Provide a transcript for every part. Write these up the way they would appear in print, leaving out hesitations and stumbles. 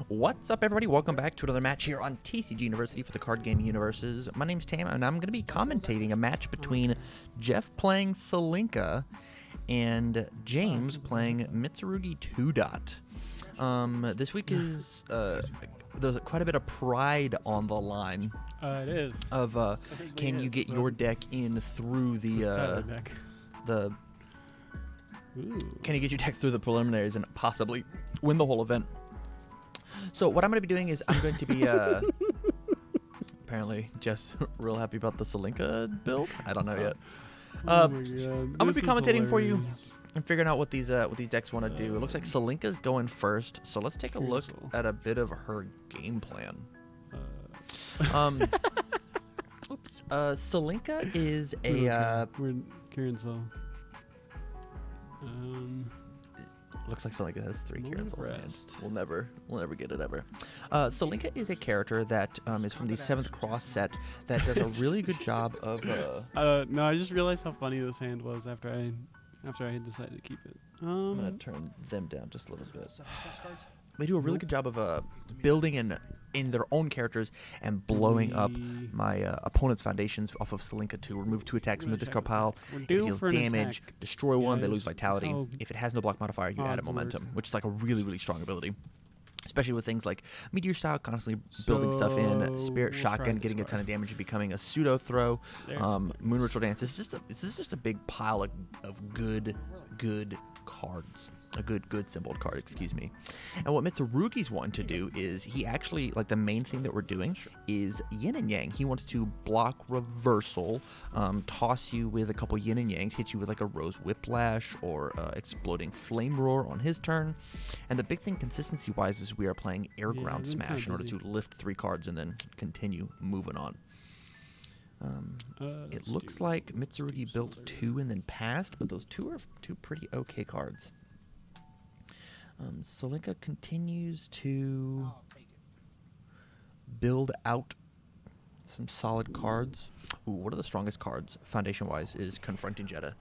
What's up, everybody? Welcome back to another match here on TCG University for the card game UniVersus. My name's Tam, and I'm going to be commentating a match between Jeff playing Celinka and James playing Mitsurugi 2-Dot. This week is there's quite a bit of pride on the line. It is. Of can you get your deck in through the can you get your deck through the preliminaries and possibly win the whole event? So what I'm going to be doing is I'm going to be apparently just real happy about the Celinka build. I don't know yet. I'm going to be commentating for you and figuring out what these decks want to do. It looks like Celinka's going first, so let's take a look at a bit of her game plan. Oops. Celinka is a we're in Carousel. Looks like Celinka has 3 Carousel in hand. We'll never get it ever. Celinka is a character that is from the 7th Cross set that does a really good job of. No, I just realized how funny this hand was after I had decided to keep it. I'm gonna turn them down just a little bit. They do a really good job of building in their own characters and blowing up my opponent's foundations off of Celinka to remove 2 attacks from the discard pile. It deals damage, destroy one, they lose vitality. If it has no block modifier, you add a momentum, which is like a really, really strong ability. Especially with things like Meteor Style, constantly building stuff in, Spirit Shotgun, getting a ton of damage and becoming a pseudo throw. Moon Ritual Dance. This is just a big pile of good cards. A good symboled card, excuse me. And what Mitsurugi's wanting to do is he actually, like, the main thing that we're doing is yin and yang. He wants to block reversal, toss you with a couple yin and yangs, hit you with like a Rose Whiplash or exploding Flame Roar on his turn. And the big thing consistency wise is we are playing Air Ground Smash in order to lift 3 cards and then continue moving on. It looks like Mitsurugi built 2 and then passed, but those 2 are 2 pretty okay cards. Celinka continues to build out some solid cards. Ooh, one of the strongest cards, foundation-wise, is Confronting Jetta.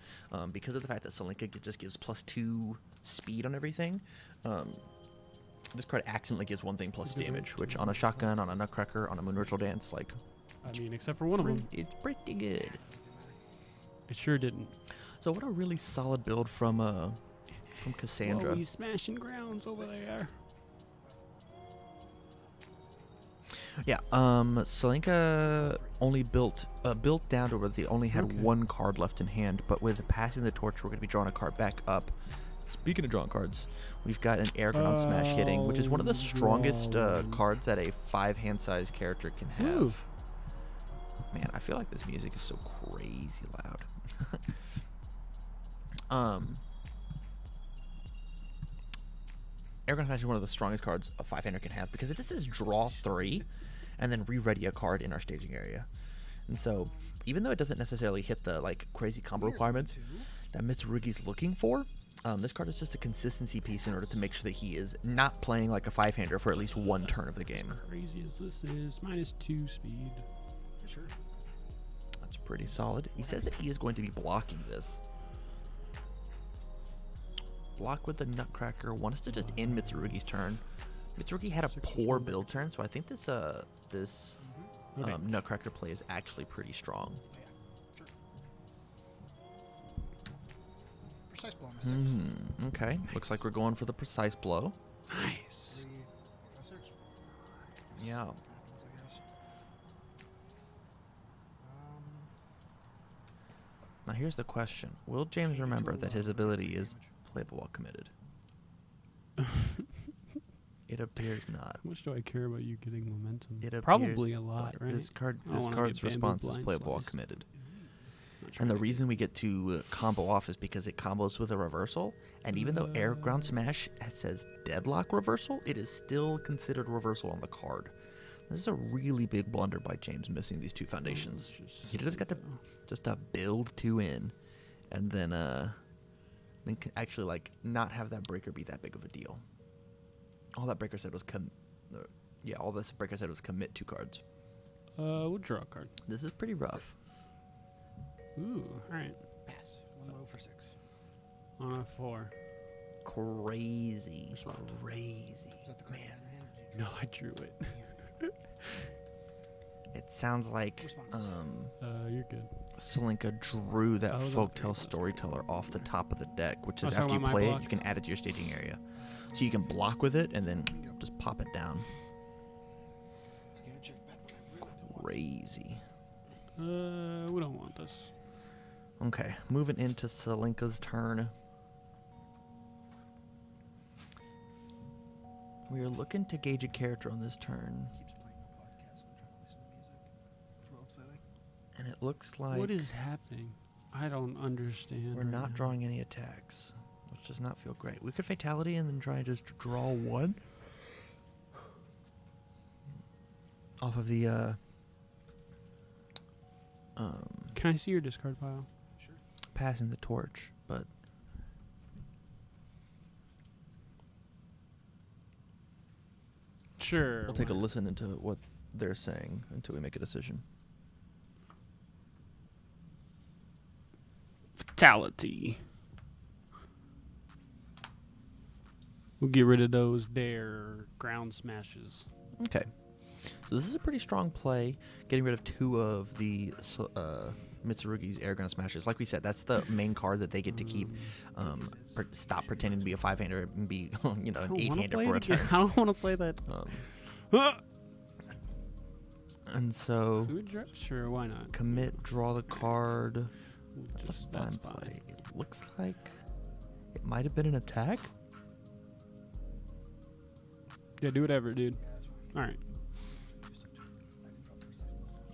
Because of the fact that Celinka just gives +2 speed on everything, this card accidentally gives one thing plus damage, which on a shotgun, on a Nutcracker, on a Moon Ritual Dance, like... I mean, except for one of them. It's pretty good. It sure didn't. So what a really solid build from Cassandra. Whoa, he's smashing grounds over there. Yeah, Celinka only built down to where they only had 1 card left in hand, but with passing the torch, we're going to be drawing a card back up. Speaking of drawing cards, we've got an Air Ground Smash hitting, which is one of the strongest cards that a 5 hand size character can have. Ooh. Man, I feel like this music is so crazy loud. Air Ground Smash is one of the strongest cards a 5-hander can have because it just says draw 3 and then re-ready a card in our staging area. And so, even though it doesn't necessarily hit the like crazy combo requirements that Mitsurugi's looking for, this card is just a consistency piece in order to make sure that he is not playing like a 5-hander for at least 1 turn of the game. As crazy as this is, -2 speed. Sure. That's pretty solid. He says that he is going to be blocking this. Block with the Nutcracker. Wants to just end Mitsurugi's turn. Mitsurugi had a poor build turn, so I think this Nutcracker play is actually pretty strong. Yeah, sure. Precise blow on a 6. Okay, nice. Looks like we're going for the precise blow. Nice. 3, 4, 5, 6. Yeah. Now here's the question. Will James remember that his ability is playable while committed? It appears not. How much do I care about you getting momentum? It Probably a lot, right? This card's response is playable while committed. And the reason we get to combo off is because it combos with a reversal. And even though Air Ground Smash says deadlock reversal, it is still considered reversal on the card. This is a really big blunder by James missing these 2 foundations. He just got to build 2 in, and then actually like not have that breaker be that big of a deal. All that breaker said was all this breaker said was commit 2 cards. We'll draw a card. This is pretty rough. Ooh, all right. Pass. 1 low for 6. On a 4. Crazy. Respond. Crazy. Is that the card Man. in your hand, or No, I drew it. It sounds like Responses. You're good. Celinka drew that I was on folktale 3 plus storyteller off the top of the deck, which I is was after talking you about my play it, block. you can add it to your staging area. So you can block with it and then just pop it down. It's a good check back, but I really don't want Crazy. We don't want this. Okay, moving into Celinka's turn. We are looking to gauge a character on this turn, keeps playing the podcast and trying to listen to music. It's real upsetting. and it looks like What is happening? I don't understand. we're right not now. drawing any attacks, which does not feel great. We could fatality and then try and just draw one off of the Can I see your discard pile? Sure. passing the torch, but Sure. we'll take a why not? listen into what they're saying until we make a decision. Fatality. We'll get rid of those there ground smashes. Okay. So this is a pretty strong play, getting rid of 2 of the Mitsurugi's air gun smashes. Like we said, that's the main card that they get to keep. Stop pretending to be a 5-hander and be, you know, an 8-hander for a turn. I don't want to play that. And so, Sure, why not? commit, draw the card. That's a fun That's play. It looks like it might have been an attack. Yeah, do whatever, dude. Yeah, that's fine. All right.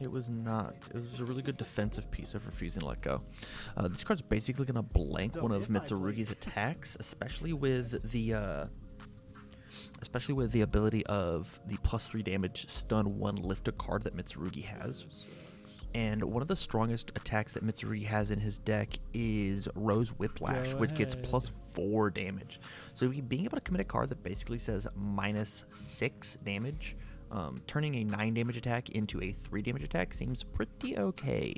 It was not. It was a really good defensive piece of refusing to let go. This card's basically going to blank one of Mitsurugi's attacks, especially with the ability of the +3 damage stun 1 lift a card that Mitsurugi has. And one of the strongest attacks that Mitsurugi has in his deck is Rose Whiplash, Go which gets ahead. +4 damage. So being able to commit a card that basically says -6 damage, turning a 9 damage attack into a 3 damage attack seems pretty okay.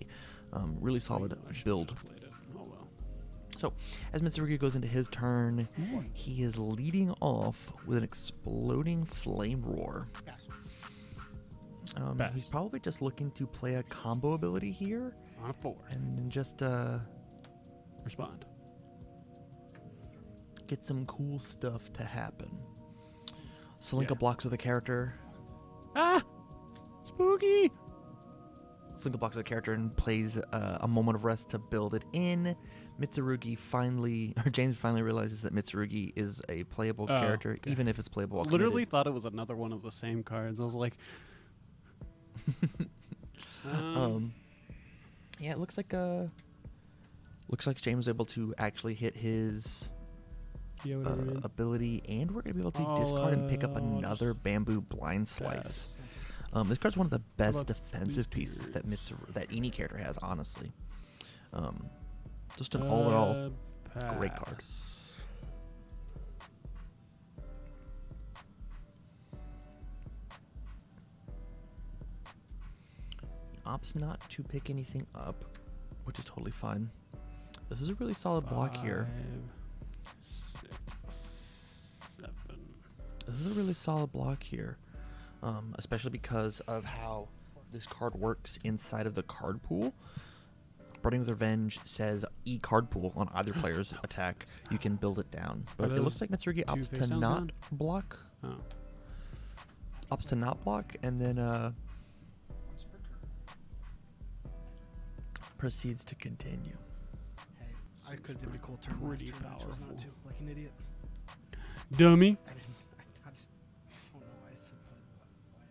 Really solid I should've build. just played it. Oh well. So as Mitsurugi goes into his turn, he is leading off with an exploding flame roar. Pass. He's Pass. probably just looking to play a combo ability here On a 4. and then just Respond. get some cool stuff to happen. Celinka Yeah. blocks with a character. Ah! Spooky! Celinka blocks with a character and plays a moment of rest to build it in. James finally realizes that Mitsurugi is a playable Oh, character, okay. even if it's playable while Literally committed. thought it was another one of the same cards. I was like, Yeah, it looks like James was able to actually hit his yeah, whatever. dude. ability, and we're gonna be able to I'll, discard and pick up I'll another just bamboo blind slice. pass. This card's one of the best about defensive these pieces that dudes? that any character has, honestly. Just an all in all great card. Pass. Opts not to pick anything up, which is totally fine. This is a really solid block here. 5, 6, 7. This is a really solid block here, especially because of how this card works inside of the card pool. Burning with Revenge says card pool on either player's attack. You can build it down, but it those looks like Mitsurugi two opts face to downs not down? block. Oh. Opts to not block, and then Once per turn. proceeds to continue. Hey, I could have did a cool turn last Pretty turn. I chose not powerful. to, like an idiot. Dummy. I didn't. I just don't know why I simply why I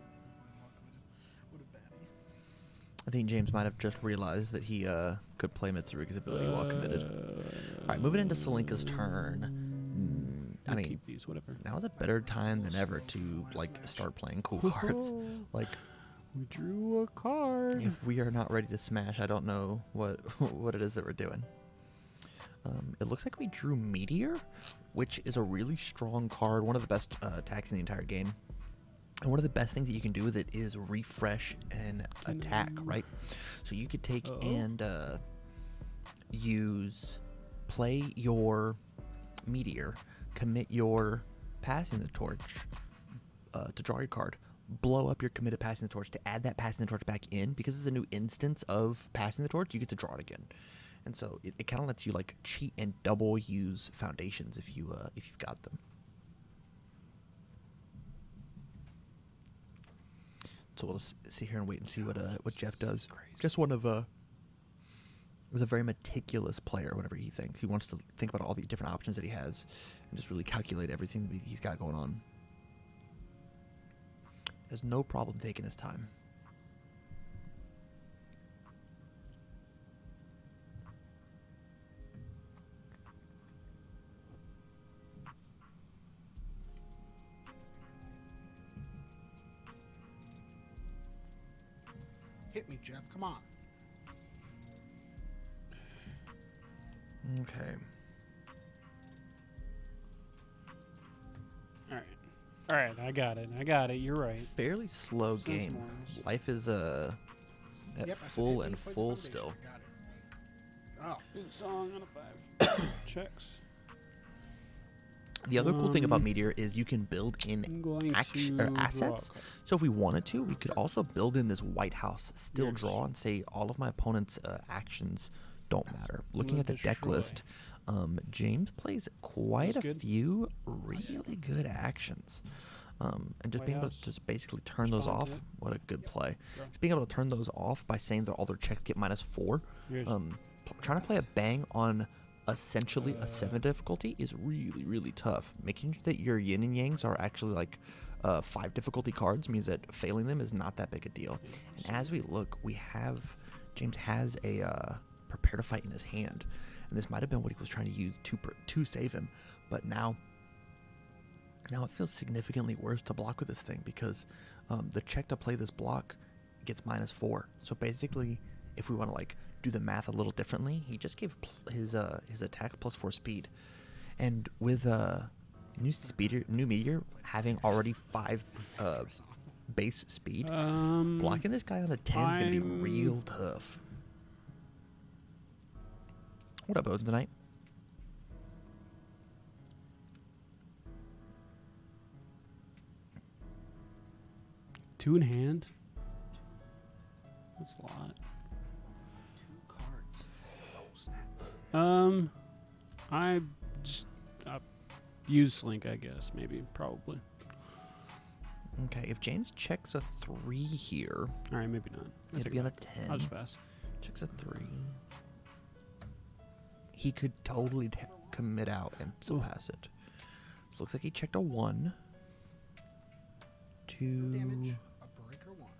didn't simply walk with it. What a baddie. I think James might have just realized that he could play Mitsurugi's ability while committed. All right, moving into Celinka's turn. I I'll mean, keep these, whatever. now is a better time than ever to like start playing cool cards. Like, We drew a card. if we are not ready to smash, I don't know what what it is that we're doing. It looks like we drew Meteor, which is a really strong card, one of the best attacks in the entire game. And one of the best things that you can do with it is refresh and attack, right? So you could take and play your Meteor, commit your passing the torch, to draw your card, blow up your committed passing the torch to add that passing the torch back in. Because it's a new instance of passing the torch, you get to draw it again. And so it kind of lets you like cheat and double use foundations if you've got them. So we'll just sit here and wait and see what Jeff does. Just one of is a very meticulous player. Whenever he thinks, he wants to think about all the different options that he has and just really calculate everything that he's got going on. Has no problem taking his time. Hit me, Jeff. Come on. Okay. All right, I got it. You're right. Fairly slow Sense game. morals. Life is at Yep, I full said and hit me, full play the still. foundation. I got it. Oh, Good song on a 5. Checks. The other cool thing about Um, Meteor is you can build in I'm going action or to draw a assets. card. So if we wanted to, we could also build in this White House, still Yes. draw, and say all of my opponent's actions don't matter. Looking Will at the deck destroy. list, James plays quite That's a good. few really good actions. And just White being able to House. just basically turn those Respond off, to it. what a good play. Draw. Just being able to turn those off by saying that all their checks get -4. Yours. Trying to play a bang on essentially a 7 difficulty is really, really tough. Making sure that your yin and yangs are actually like 5 difficulty cards means that failing them is not that big a deal. And as we look, James has a prepare to fight in his hand, and this might have been what he was trying to use to save him, but now it feels significantly worse to block with this thing because the check to play this block gets -4. So basically, if we want to like do the math a little differently, he just gave his attack +4 speed, and with new Meteor having already 5 base speed, blocking this guy on a 10 is gonna be I'm- real tough. What up, Odin tonight? Two in hand. That's a lot. 2 cards. Oh, snap. I just use Celinka, I guess. Maybe, probably. Okay, if James checks a 3 here, All right, maybe not. I it'd take be it on a back. 10. I'll just pass. Checks a 3. He could totally commit out and still Ooh. pass it. So looks like he checked a 1. 2. No damage. A breaker 1.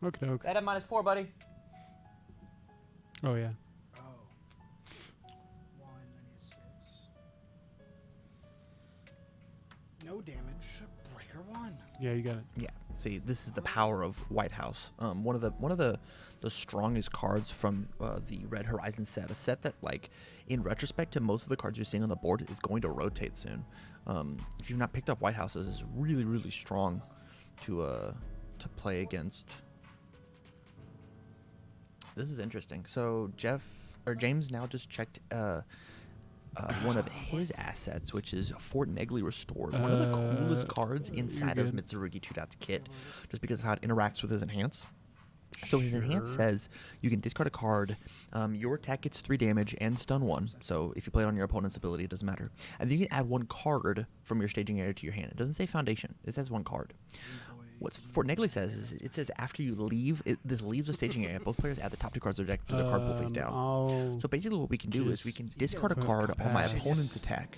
Okay, okay. That at -4, buddy. Oh, yeah. Oh. 1, I need 6. No damage. Breaker 1. Yeah, you got it. Yeah. See, this is the power of White House. One of the strongest cards from the Red Horizon set. A set that, like, in retrospect to most of the cards you're seeing on the board, is going to rotate soon. If you've not picked up White Houses, it's really, really strong to play against. This is interesting. So James now just checked one of his assets, which is Fort Negley Restored. One of the coolest cards inside of good. Mitsurugi 2.'s kit, just because of how it interacts with his enhance. So his enhance Sure. says you can discard a card. Your attack gets 3 damage and stun 1. So if you play it on your opponent's ability, it doesn't matter. And then you can add 1 card from your staging area to your hand. It doesn't say foundation. It says 1 card. What Fort Negley says is it says after you leave, this leaves the staging area. Both players add the top 2 cards of their deck to their card pool face down. So basically what we can do is we can discard a put card on my pass. opponent's attack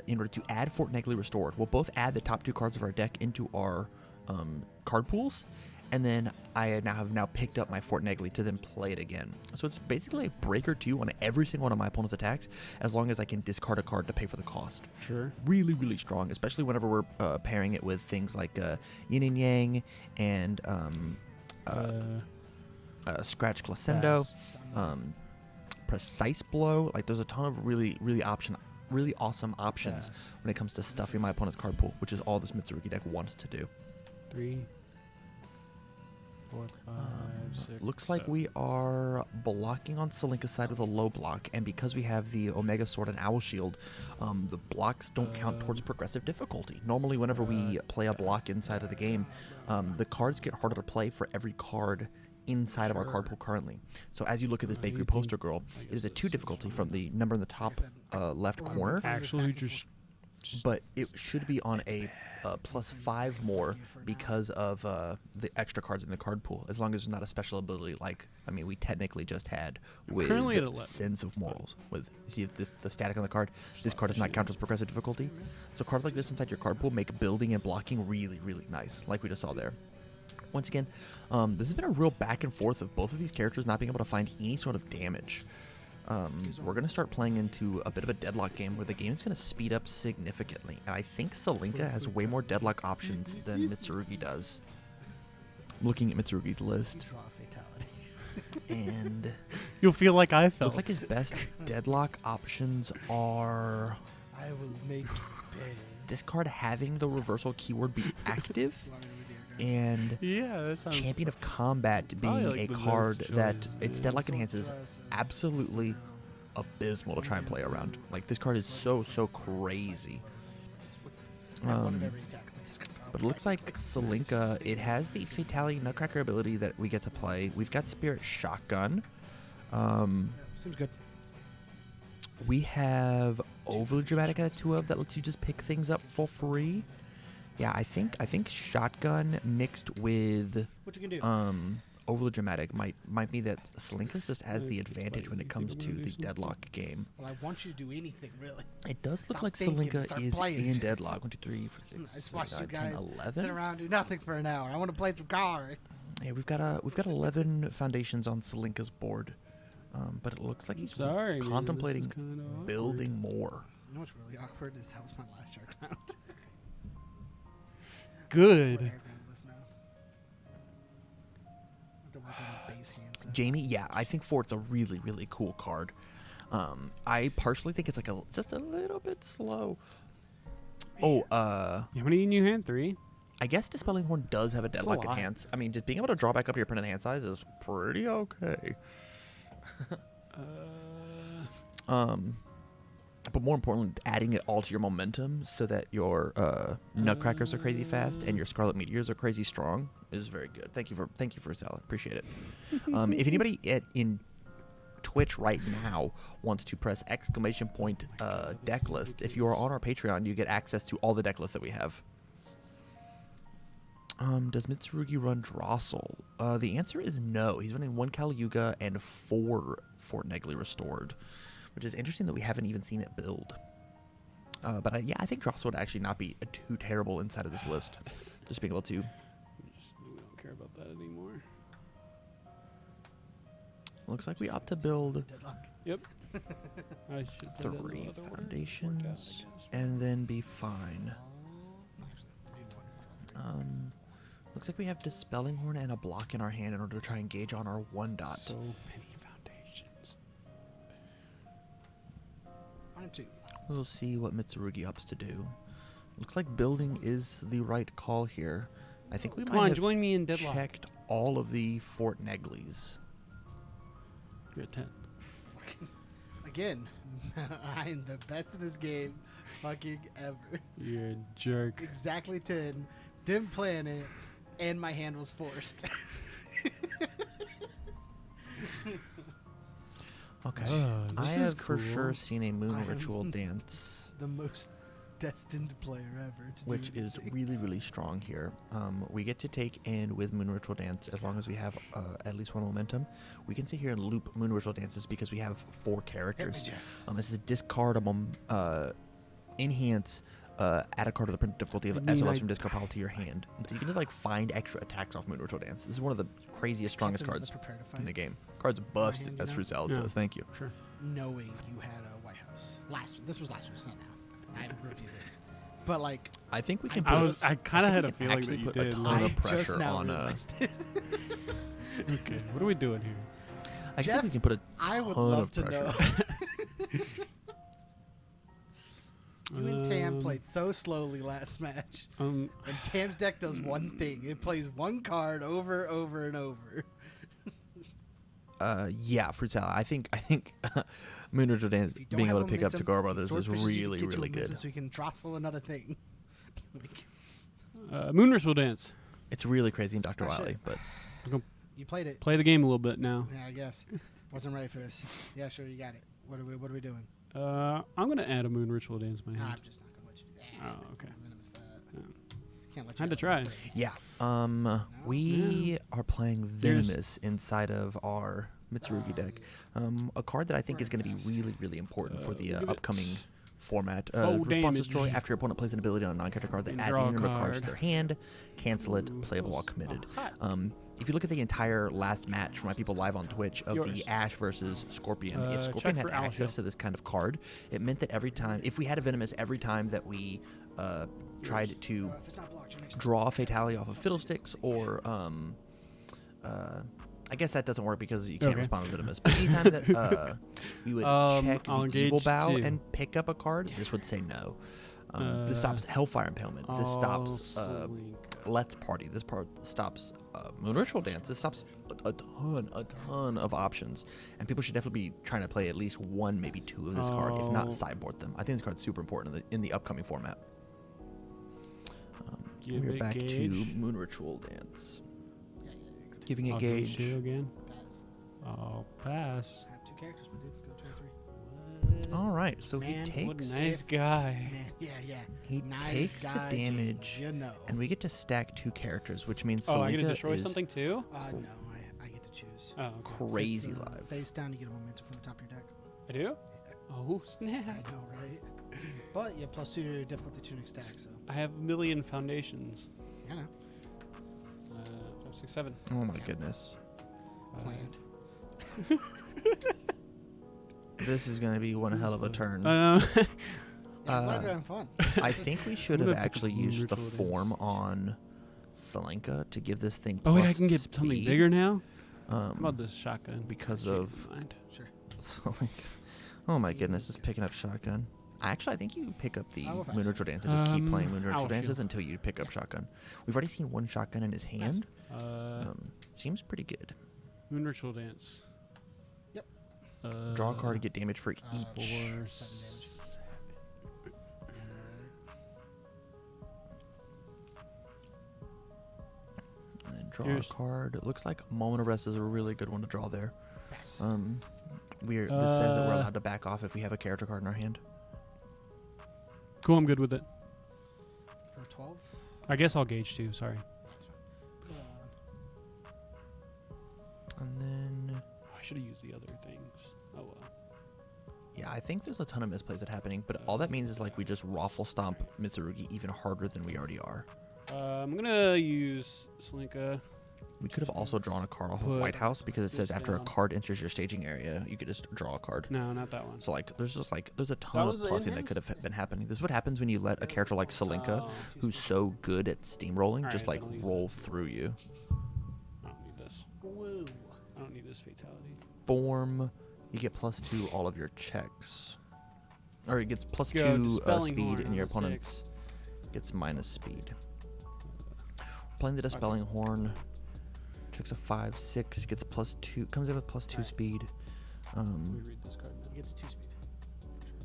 in order to add Fort Negley Restored. We'll both add the top 2 cards of our deck into our card pools, and then I have now picked up my Fort Negley to then play it again. So it's basically a breaker 2 on every single one of my opponent's attacks, as long as I can discard a card to pay for the cost. Sure. Really, really strong, especially whenever we're pairing it with things like Yin and Yang and Scratch Clasendo, Precise Blow. Like, there's a ton of really awesome options when it comes to stuffing my opponent's card pool, which is all this Mitsurugi deck wants to do. 3. 4, 5, 6. Looks like 7. we are blocking on Celinka's side with a low block, and because we have the Omega Sword and Owl Shield, the blocks don't count towards progressive difficulty. Normally, whenever we play a block inside of the game, the cards get harder to play for every card inside of our card pool currently. So as you look at this bakery poster girl, it is a 2 difficulty from the number in the top left corner, Actually, just but it should be on a +5 more because of the extra cards in the card pool, as long as there's not a special ability like, I mean, we technically just had with currently at 11, Sense of Morals. With, see this, the static on the card, this card does not count as progressive difficulty. So cards like this inside your card pool make building and blocking really, really nice, like we just saw there. Once again, this has been a real back and forth of both of these characters not being able to find any sort of damage. We're going to start playing into a bit of a deadlock game where the game is going to speed up significantly. And I think Celinka has way more deadlock options than Mitsurugi does. I'm looking at Mitsurugi's list. Draw a fatality. And you'll feel like I felt. looks like his best deadlock options are I will make bed. this card having the reversal keyword be active, You want me to read the air gun? and Yeah, that sounds. Champion of Combat being like a the best card that choice. its deadlock enhances absolutely abysmal to try and play around. Like, this card is so crazy. One of every attack with this card. But it looks like Celinka, it has the Fatality Nutcracker ability that we get to play. We've got Spirit Shotgun. Seems good. We have Overly Dramatic at a 2 of that lets you just pick things up for free. Yeah, I think Shotgun mixed with What you can do? Overly Dramatic might be that Celinka just has the advantage when it comes to the deadlock game. Well, I want you to do anything, really. It does look Stop like thinking, Celinka start is playing. in deadlock. 1, 2, 3, 4, I 6, just watched 7, you 8, 9, guys 10, sit 11. around do nothing for an hour. I want to play some cards. Yeah, we've got 11 foundations on Celinka's board, but it looks like he's Sorry, man, this is contemplating kinda awkward. building more. You know what's really awkward is that was my last shark round. Good. We're air gunless now. I have to work on the base hand set. Jamie, yeah, I think Fort's a really, really cool card. I partially think it's like just a little bit slow. Oh, How many in your hand? 3. I guess Dispelling Horn does have a a deadlock lot. enhance. I mean, just being able to draw back up your opponent hand size is pretty okay. But more importantly, adding it all to your momentum so that your Nutcrackers are crazy fast and your Scarlet Meteors are crazy strong is very good. Thank you for Salad. Appreciate it. If anybody in Twitch right now wants to press ! Deck list, if you are on our Patreon, you get access to all the deck lists that we have. Does Mitsurugi run Drossel? The answer is no. He's running 1 Caliuga and 4 Fort Negley Restored, which is interesting that we haven't even seen it build. But I think Drossel would actually not be too terrible inside of this list. Just being able to. We don't care about that anymore. Looks like we opt to build Deadlock. Yep. I should put it in 3 the other order. foundations Work out, I guess. and then be fine. Actually, 3 to 1. Looks like we have Dispelling Horn and a block in our hand in order to try and engage on our 1 dot. So many foundations. 1 and 2. We'll see what Mitsurugi ups to do. Looks like building is the right call here. I think we Come might on, have join me in deadlock. checked all of the Fort Negleys. You're at 10. Again, I am the best in this game fucking ever. You're a jerk. Exactly 10. Didn't plan it. And my hand was forced. Okay. This I is have for cool. sure seen a moon I am ritual dance, The most destined player ever to which do is anything. really, really strong here. We get to take in with moon ritual dance as long as we have at least 1 momentum. We can sit here and loop moon ritual dances because we have 4 characters. Hit me, Jeff. This is discard enhance, add a card to the print difficulty of I mean, SLS I- from discard pile to your hand. And so you can just like find extra attacks off moon ritual dance. This is one of the craziest, strongest Captain cards Prepare to in fight, the game. Cards bust, hand, you as know? Fruit Salad Yeah. says. Thank you. Sure. knowing you had a White House. This was last year, it's not now. I reviewed it. But like, I think we can. I put I kind of think had we a can feeling actually that you put a did. ton like- of I just pressure now on. realized it. Okay, what are we doing here? I Jeff, think we can put a I would ton love of to pressure. know. You and Tam played so slowly last match. And Tam's deck does one thing. It plays one card over, and over. Yeah, Fruit Salad. I think Moon Ritual Dance If you don't being have able to pick up momentum, Tagore Brothers is Swordfish really, get you really momentum good. So you can jostle another thing. Moon Ritual Dance. It's really crazy in Dr. Oh, shit. Wily, but You played it. Play the game a little bit now. Yeah, I guess. Wasn't ready for this. Yeah, sure, you got it. What are we doing? I'm gonna add a Moon Ritual Dance to my Nah, hand. I'm just not gonna let you do that. Oh, okay. Venomous that. Yeah. Can't let you Had to have try. that. yeah. We are playing Venomous inside of our Mitsurugi deck. A card that I think is going to be really, really important for the give it upcoming format. full Response damage. destroy after your opponent plays an ability on a non-character card that And adds draw any a number of cards to card. their hand, cancel it, playable while committed. If you look at the entire last match from my people live on Twitch of Yours. the Ash versus Scorpion, if check Scorpion had for Alpha. access to this kind of card, it meant that every time, if we had a Venomous every time that we tried to If it's not blocked, your next draw a Fatality off of Fiddlesticks, or I guess that doesn't work because you can't Okay. respond with Venomous. But anytime that we would check I'll the Evil engage Bow two. and pick up a card, this would say no. This stops Hellfire Impalement. This stops Let's Party. This part stops Moon Ritual Dance. This stops a ton of options. And people should definitely be trying to play at least one, maybe two of this card, if not sideboard them. I think this card's super important in the upcoming format. Give We're it back to gauge. Moon Ritual Dance. Yeah, you're good. Giving it I'll gauge. two again. Pass. I'll pass. I have two characters, my dude. Go 2 or 3. All right, so Man, he What takes a nice guy. Man, yeah. he Nice takes the guy, damage, James, you know. and we get to stack two characters, which means Oh, I get to Celinka destroy is something too? No, I get to choose. Oh, okay. crazy If it's, live. Face down, you get a momentum from the top of your deck. I do? Oh, snap. I know, right? But you have +2 to your difficulty tuning stack, so I have a million foundations. I know. 5, 6, 7. Oh my goodness, Planned. this is gonna be one hell of a turn. Yeah, I'm glad you're having fun. I think we should I'm have gonna put actually Moon used the Ritual Dance. form on Celinka to give this thing. Oh, wait, I plus can get speed, something bigger now? How about this shotgun? because Change of my mind. Sure. Celinka. Oh my goodness, just picking up shotgun. Actually, I think you pick up the I will pass. Moon Ritual Dance and just keep playing Moon Ritual I'll Dances shoot. until you pick up shotgun. We've already seen one shotgun in his hand. Uh, Seems pretty good. Moon Ritual Dance. Yep. Draw a card to get damage for each. 4, 7 damage. 7. And then draw Here's- a card. It looks like Moment of Rest is a really good one to draw there. Pass. This says that we're allowed to back off if we have a character card in our hand. Cool, I'm good with it. For 12. I guess I'll gauge too, sorry. That's fine. And then, I should have used the other things. Oh well. yeah, I think there's a ton of misplays that happening, but all that means is like we just raffle stomp Mitsurugi even harder than we already are. I'm gonna use Celinka. We could have also drawn a card off of Put White House because it says this after a down. card enters your staging area, you could just draw a card. No, not that one. So like, there's a ton of was the plussing that in-hand? could have been happening. This is what happens when you let a character like Celinka, Oh. who's so good at steamrolling, Alright, just like then I'll use roll that. through you. I don't need this. Whoa. I don't need this fatality. Form, you get +2 all of your checks, or it gets Go, +2 Dispelling speed, Horn and your on a opponent's gets minus speed. Playing the Dispelling Horn, checks a 5, 6, gets +2, comes in with +2 Right. speed. Let me read this card It now. gets 2 speed.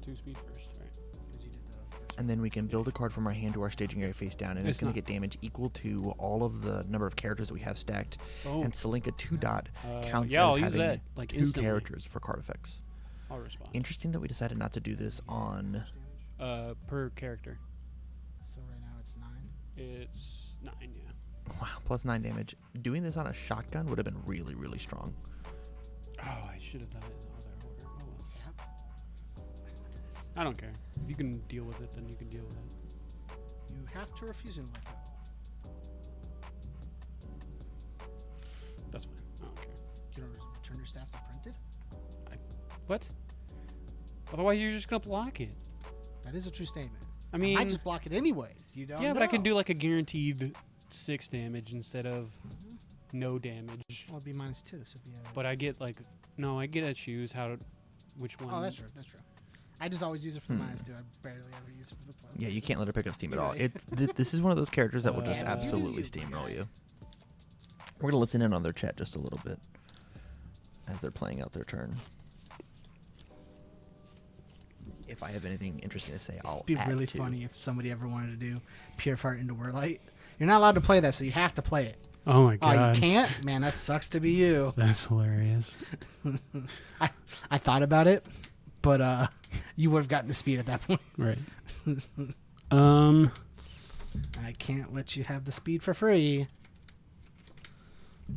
2 speed first, right? Because you did the first. And then we can build a card from our hand to our staging area face down, and it's It's going not- to get damage equal to all of the number of characters that we have stacked. Oh, And Celinka 2 dot counts yeah, as I'll use having that like 2 instantly. characters for card effects. I'll respond. Interesting that we decided not to do this on. Damage. Per character. So right now it's 9. It's 9, yeah. Wow, +9 damage. Doing this on a shotgun would have been really, really strong. Oh, I should have done it in the other order. Oh, well. Yeah. I don't care. If you can deal with it, then you can deal with it. You have to refuse and let go. That's fine. I don't care. You don't return your stats as printed. What? Otherwise, you're just gonna block it. That is a true statement. I mean, I just block it anyways. You don't. yeah, but I can know. do like a guaranteed 6 damage instead of no damage. Well, it'd be -2. So it'd be a, But I get like, no, I get to choose which one. oh, that's true. That's true. I just always use it for the -2. I barely ever use it for the plus. Yeah, you can't let her pick up steam at all. Right. This is one of those characters that will just Uh, absolutely steamroll you. We're gonna listen in on their chat just a little bit as they're playing out their turn. If I have anything interesting to say, I'll It'd be add really to. funny if somebody ever wanted to do Pure Fart into Warlight. You're not allowed to play that, so you have to play it. Oh my Oh, god. you can't? Man, that sucks to be you. That's hilarious. I thought about it, but you would have gotten the speed at that point. Right. I can't let you have the speed for free.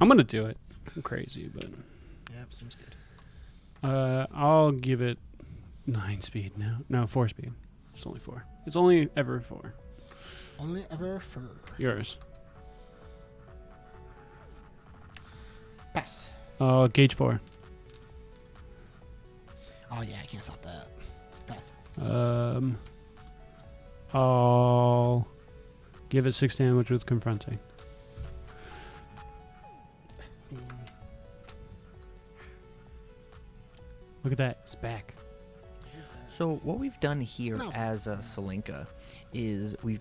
I'm gonna do it. I'm crazy, but Yep, seems good. I'll give it 9 speed now. No, 4 speed. It's only 4. It's only ever 4. Only ever for Yours. pass. Gauge 4. Oh yeah, I can't stop that. Pass. I'll give it 6 damage with confronting. Look at that. It's back. So what we've done here No. as a Celinka is we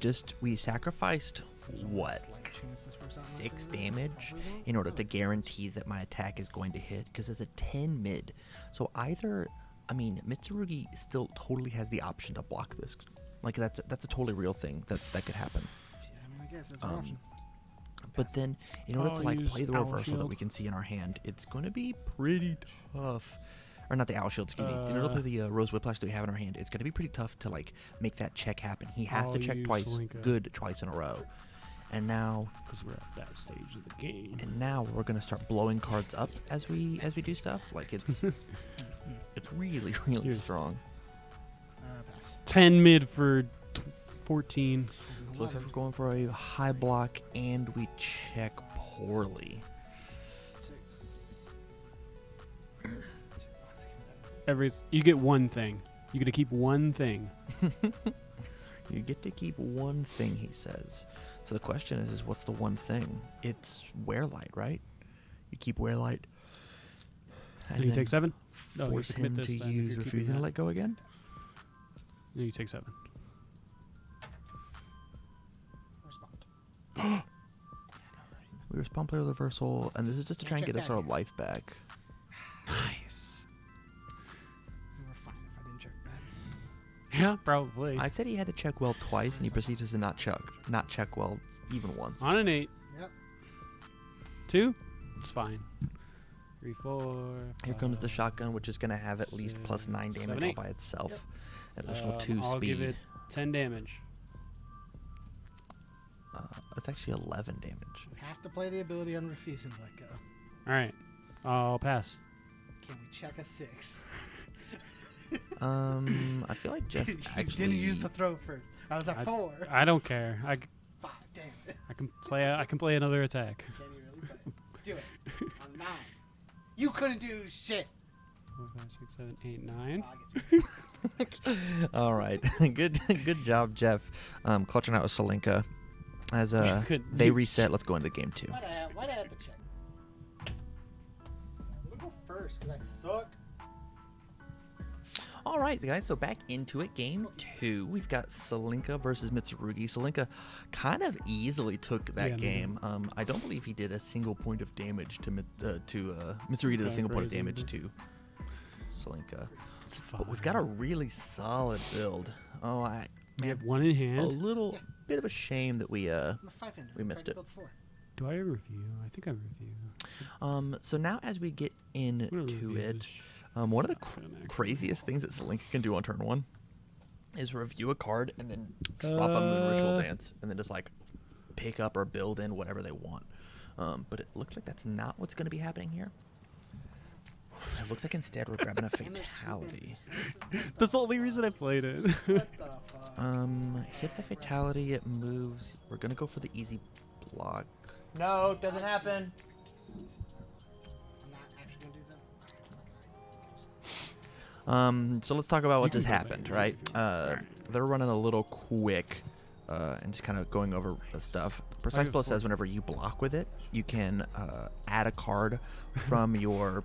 sacrificed what? Slight chance this works out 6 nicely. damage in order to guarantee that my attack is going to hit, because it's a 10 mid. So either, I mean, Mitsurugi still totally has the option to block this. Like that's a totally real thing that could happen. Yeah, I mean, I guess that's an option. But then in order I'll to like use play the Owl reversal that Shield. we can see in our hand, it's going to be pretty tough. Or not the Owl Shield, excuse me. In order to play the Rose Whiplash that we have in our hand, it's going to be pretty tough to like make that check happen. He has to I'll check use twice, Celinka. good twice in a row. And now Because we're at that stage of the game. we're gonna start blowing cards up as we do stuff. Like it's really Here's- strong. Pass. 10 mid for 14. Looks like we're going for a high block and we check poorly. 6. You get one thing. You get to keep one thing. You get to keep one thing, he says. So the question is what's the one thing? It's wear light, right? You keep wear light. And you take 7? No, you have Force to commit him this to then if use you're keeping refusing to that. let go again. No, you take 7. Respond. We respond player reversal, and this is just to try and Check get us back our here. life back. Nice. We were fine if I didn't check that. Yeah, probably. I said he had to check well twice, and he proceeded to not check well even once. On an 8. Yep. 2? It's fine. 3, 4. Here comes the 5. shotgun, which is going to have at least plus 9 damage 7, all 8. by itself. Additional 2 I'll speed. give it 10 damage. It's actually 11 damage. We have to play the ability on refusing to let go. Alright. I'll pass. Can we check a 6? I feel like Jeff You actually didn't use the throw first. I was at 4. I don't care. 5. Damn it. I can play another attack. Can you really play? Do it. On 9. You couldn't do shit. 4, 5, 6, 7, 8, 9. Oh, I get you. All right. good job, Jeff. Clutching out with Celinka. As Good. they reset, let's go into game 2. Why'd I have to check? I'm gonna go first because I suck. All right, guys, so back into it. Game 2, we've got Celinka versus Mitsurugi. Celinka kind of easily took that Yeah, no, game. I don't believe he did a single point of damage to Mitsurugi. Did a single point of crazy, damage but- to Celinka. It's fine. But we've got a really solid build. Oh, We man, have 1 in a hand. little bit of a shame that we I'm a 5-hander. We missed it. Do I review? I think I review. So now as we get I'm gonna into review it, this. one of the Actually. craziest things that Celinka can do on turn 1 is review a card and then drop a Moon Ritual Dance and then just like pick up or build in whatever they want. But it looks like that's not what's going to be happening here. It looks like instead we're grabbing a Fatality. That's the only reason I played it. What the fuck? Hit the Fatality, it moves. We're going to go for the easy block. No, doesn't happen. I'm not actually gonna do that. So let's talk about what You just can go happened, back, right? if you want. They're running a little quick and just kind of going over stuff. Precise get Blow 4. says whenever you block with it, you can add a card from your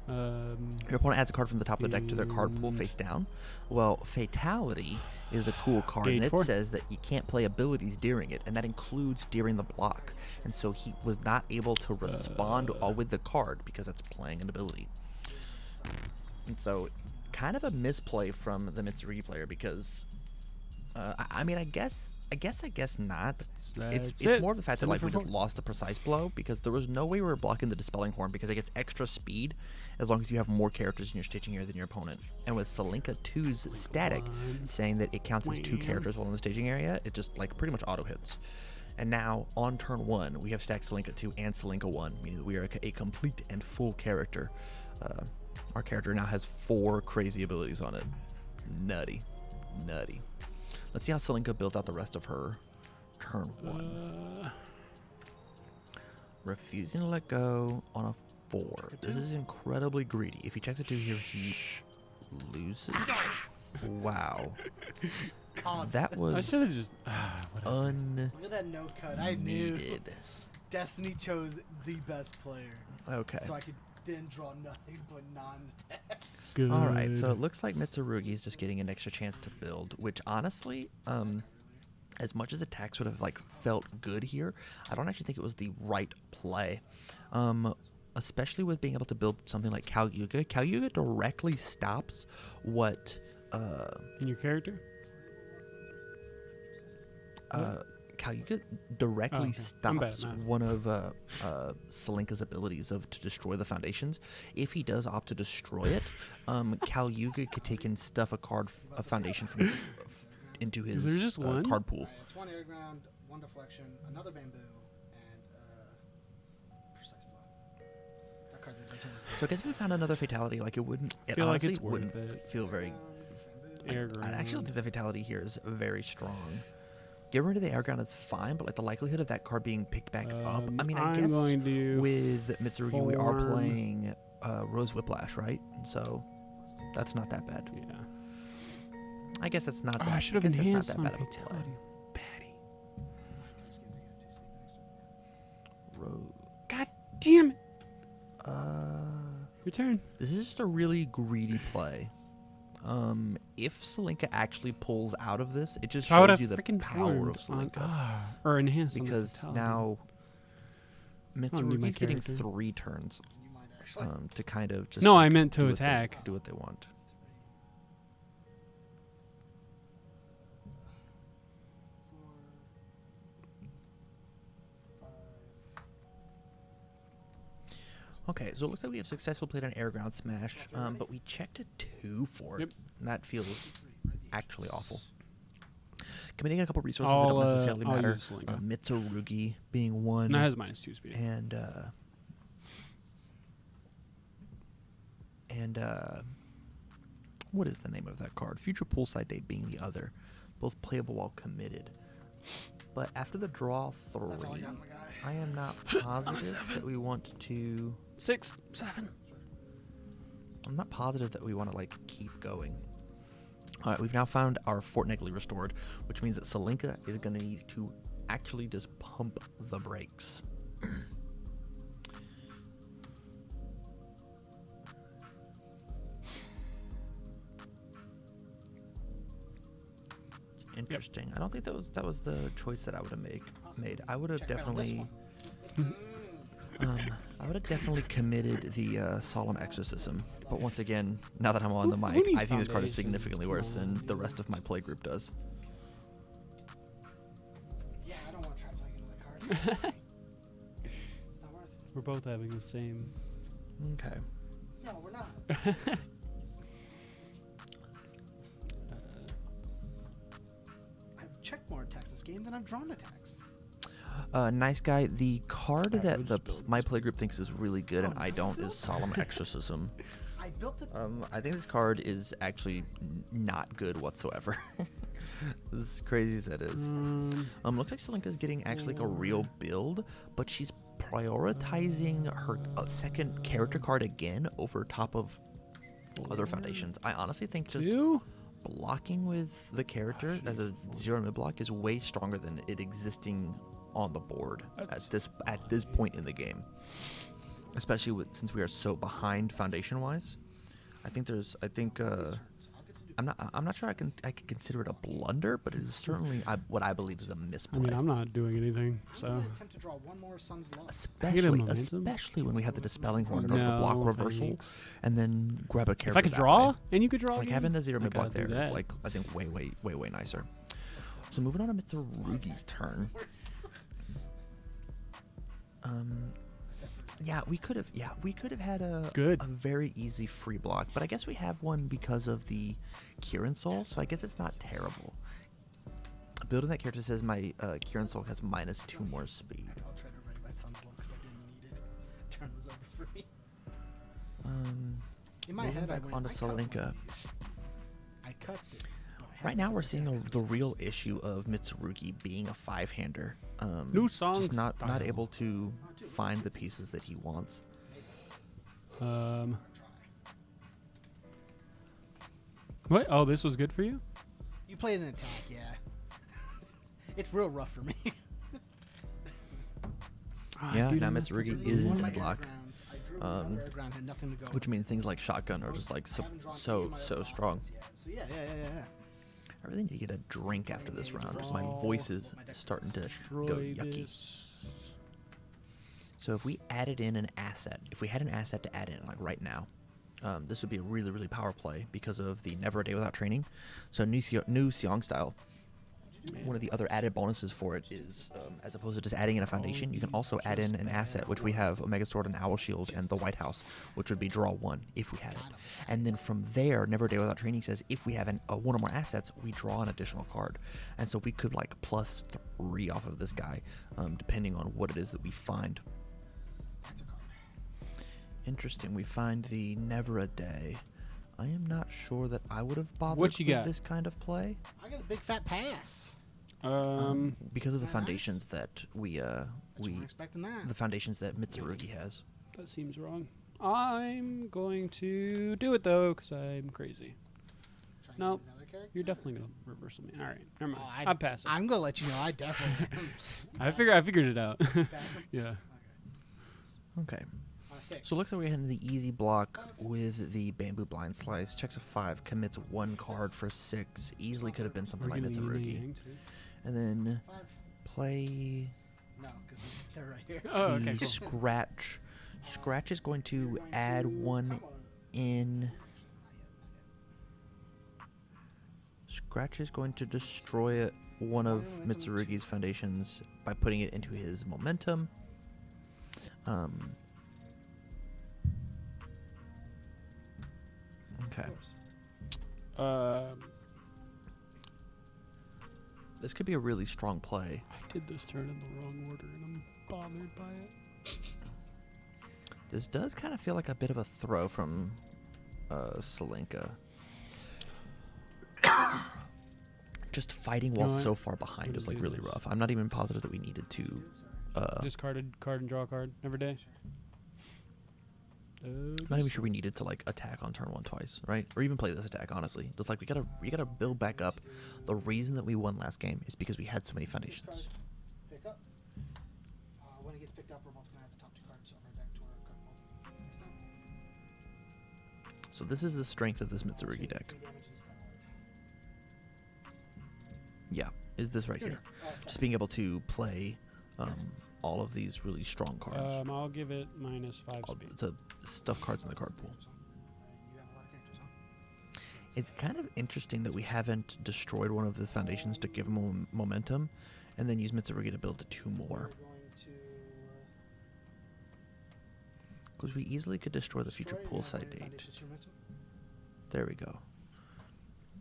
opponent adds a card from the top of the deck to their card pool face down. Well, Fatality is a cool card, Gauge and it 4. says that you can't play abilities during it, and that includes during the block. And so he was not able to respond with the card because it's playing an ability. And so, kind of a misplay from the Mitsurugi player because, I mean, I guess not. It's more of the fact that like we just lost the Precise Blow because there was no way we were blocking the Dispelling Horn because it gets extra speed as long as you have more characters in your staging area than your opponent. And with Celinka 2's static saying that it counts as 2 characters while in the staging area, it just like pretty much auto hits. And now on turn 1, we have stacked Celinka 2 and Celinka 1, meaning that we are a complete and full character. Our character now has 4 crazy abilities on it. Nutty. Let's see how Celinka built out the rest of her turn 1. Refusing to let go on a 4. This is incredibly greedy. If he checks a 2 here, he loses. Wow. That was I should have just. Look at that no cut. I knew unneeded. Destiny chose the best player. Okay. So I could then draw nothing but non-attacks. Good. All right, so it looks like Mitsurugi is just getting an extra chance to build, which honestly, as much as attacks would have like felt good here, I don't actually think it was the right play. Especially with being able to build something like Kalyuga. Kalyuga directly stops what In your character? Kalyuga directly okay. I'm bad at stops math. one of Celinka's abilities to destroy the foundations. If he does opt to destroy it, Kalyuga could take and stuff a foundation from into his there just one? card pool. It's 1 air ground, 1 deflection, another bamboo, and precise blow. That card that doesn't work. So I guess if we found another fatality, like it wouldn't. It Feel like honestly it's worth wouldn't it. feel very. Air I actually don't ground. think the fatality here is very strong. Getting rid of the air ground is fine, but like the likelihood of that card being picked back up. I mean, I I'm guess going to with Mitsurugi we are form- playing Rose Whiplash, right? So that's not that bad. Yeah. I guess it's not. Oh, that, I should have guess that's enhanced not on that bad of a play. fatality. Batty. God damn it! Your turn. This is just a really greedy play. If Celinka actually pulls out of this, it just I would shows have you the freaking power of formed on- Celinka. or enhanced on the Because fatality. now don't need my Mitsurugi's getting character. 3 turns You might actually. to kind of just No, I meant to do what they- attack. do what they want. Okay, so it looks like we have successfully played an air ground smash, but we checked a 2 for it, Yep. and that feels actually awful. Committing a couple resources that I'll, don't necessarily I'll matter. use Celinka. Mitsurugi being one, And that has -2 speed. and what is the name of that card? Future Poolside Date being the other, both playable while committed. But after the draw 3, That's all I got, my guy. I am not positive that we want to. 6, 7. I'm not positive that we want to like keep going. All right, we've now found our Fort Negley restored, which means that Celinka is going to need to actually just pump the brakes. Interesting. I don't think that was the choice that I would have made. I would have Check back on this definitely. one. I would have definitely committed the Solemn Exorcism, but once again, now that I'm on the Who mic, needs I think this card is foundations? significantly worse Come than on. the rest of my play group does. Yeah, I don't want to try playing another card. It's not worth it. We're both having the same. Okay. No, we're not. I've checked more attacks this game than I've drawn attacks. Nice guy. The card Alright, that we'll the just build my this. play group thinks is really good and Oh, I you don't built is Solemn Exorcism. I built it. I think this card is actually not good whatsoever. As crazy as that is. Looks like Celinka's getting actually like a real build, but she's prioritizing her second character card again over top of other foundations. I honestly think just 2? blocking with the character as a 0 mid block is way stronger than it existing on the board at this point in the game, especially since we are so behind foundation wise. I'm not sure I can consider it a blunder, but it is certainly what I believe is a misplay. I mean, I'm not doing anything, so. I'm gonna attempt to draw one more Sun's Law. Especially when we have the Dispelling Horn or the block reversal, thanks. and then grab a character. If I could that draw, way. and you could draw, Like again, having the 0 I mid block gotta do there is that. like I think way nicer. So moving on to Mitsurugi's turn. Yeah, we could have had a very easy free block, but I guess we have one because of the Kieran Soul, so I guess it's not terrible. Building that character says my Kieran Soul has -2 more speed. I'll try to write my Sun's Law because I didn't need it. Turn was over for me. In my head, back I went onto I cut one of Celinka. these. I cut it. Right now, we're seeing the real issue of Mitsurugi being a 5-hander. New songs just not style. able to find the pieces that he wants. What? Oh, this was good for you? You played an attack, yeah. It's real rough for me. Yeah, dude, now I messed up Mitsurugi with is one. in One of my deadlock, air grounds, I drew another air ground, had nothing to go which with. means things like shotgun are just like I haven't drawn any so of my other strong. options yet. So yeah. I really need to get a drink after this round because my voice is starting to go Destroy yucky. this. So if we added in an asset, if we had an asset to add in, like right now, this would be a really power play because of the Never a Day Without Training. So new Xiong style. One of the other added bonuses for it is, as opposed to just adding in a foundation, you can also add in an asset, which we have Omega Sword and Owl Shield and the White House, which would be draw 1 if we had it. And then from there, Never a Day Without Training says if we have one or more assets, we draw an additional card. And so we could like +3 off of this guy, depending on what it is that we find. Interesting. We find the Never a Day. I am not sure that I would have bothered What you with got? this kind of play. I got a big fat pass. Because of the Is that foundations that we We're expecting that. the foundations that Mitsurugi has. That seems wrong. I'm going to do it though, because I'm crazy. Trying to No, get another character? you're definitely gonna reversal me. All right, never mind. Oh, I'll pass it. I'm gonna let you know. I definitely am. I figured it out. Pass him? Yeah. Okay. On a 6. So it looks like we're hitting the easy block with the Bamboo Blind Slice. Checks a 5, commits 1 card for 6. Easily could have been something like Mitsurugi. And then 5. play No, because they're right here. Oh, the okay, cool. Scratch. Scratch is going to add 1 in. Scratch is going to destroy one of Mitsurugi's foundations by putting it into his momentum. Okay. This could be a really strong play. I did this turn in the wrong order, and I'm bothered by it. This does kind of feel like a bit of a throw from Celinka. Just fighting while You know what? so far behind We'll is just like do really this. rough. I'm not even positive that we needed to. Discarded card and draw a card every day. I'm not even sure we needed to like attack on turn 1 twice, right? Or even play this attack. Honestly, just like we gotta build back up. The reason that we won last game is because we had so many foundations. Pick up. When it gets picked up, we're both gonna have the top 2 cards over back to our card pool. Next time. So this is the strength of this Mitsurugi deck. 3 damage and stun ward. Yeah, is this right here? Just being able to play all of these really strong cards. I'll give it -5 speed. To stuff cards in the card pool. You have a lot of characters, huh? It's kind of interesting that we haven't destroyed one of the foundations to give him momentum, and then use Mitsurugi to build 2 more. We're going to Because we easily could destroy the future destroy pool and side have date. foundations to momentum. There we go.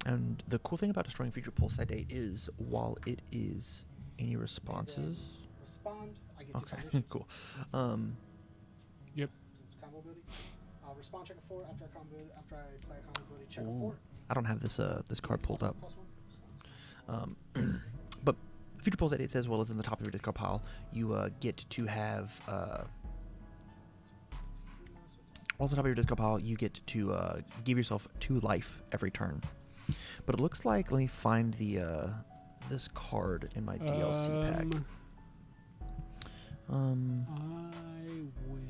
And the cool thing about destroying future pool side date is while it is any responses. Respond. I get 2 Okay, foundations. cool. Yep. It's combo ability. I'll respond, check a 4 after I play a combo ability, check a Ooh, 4. I don't have this this card pulled up. +1. But future pool side date says, well, it's in the top of your discard pile. You get to have. While it's on top of your discard pile, you get to give yourself 2 life every turn. But it looks like, let me find the this card in my DLC pack. I will.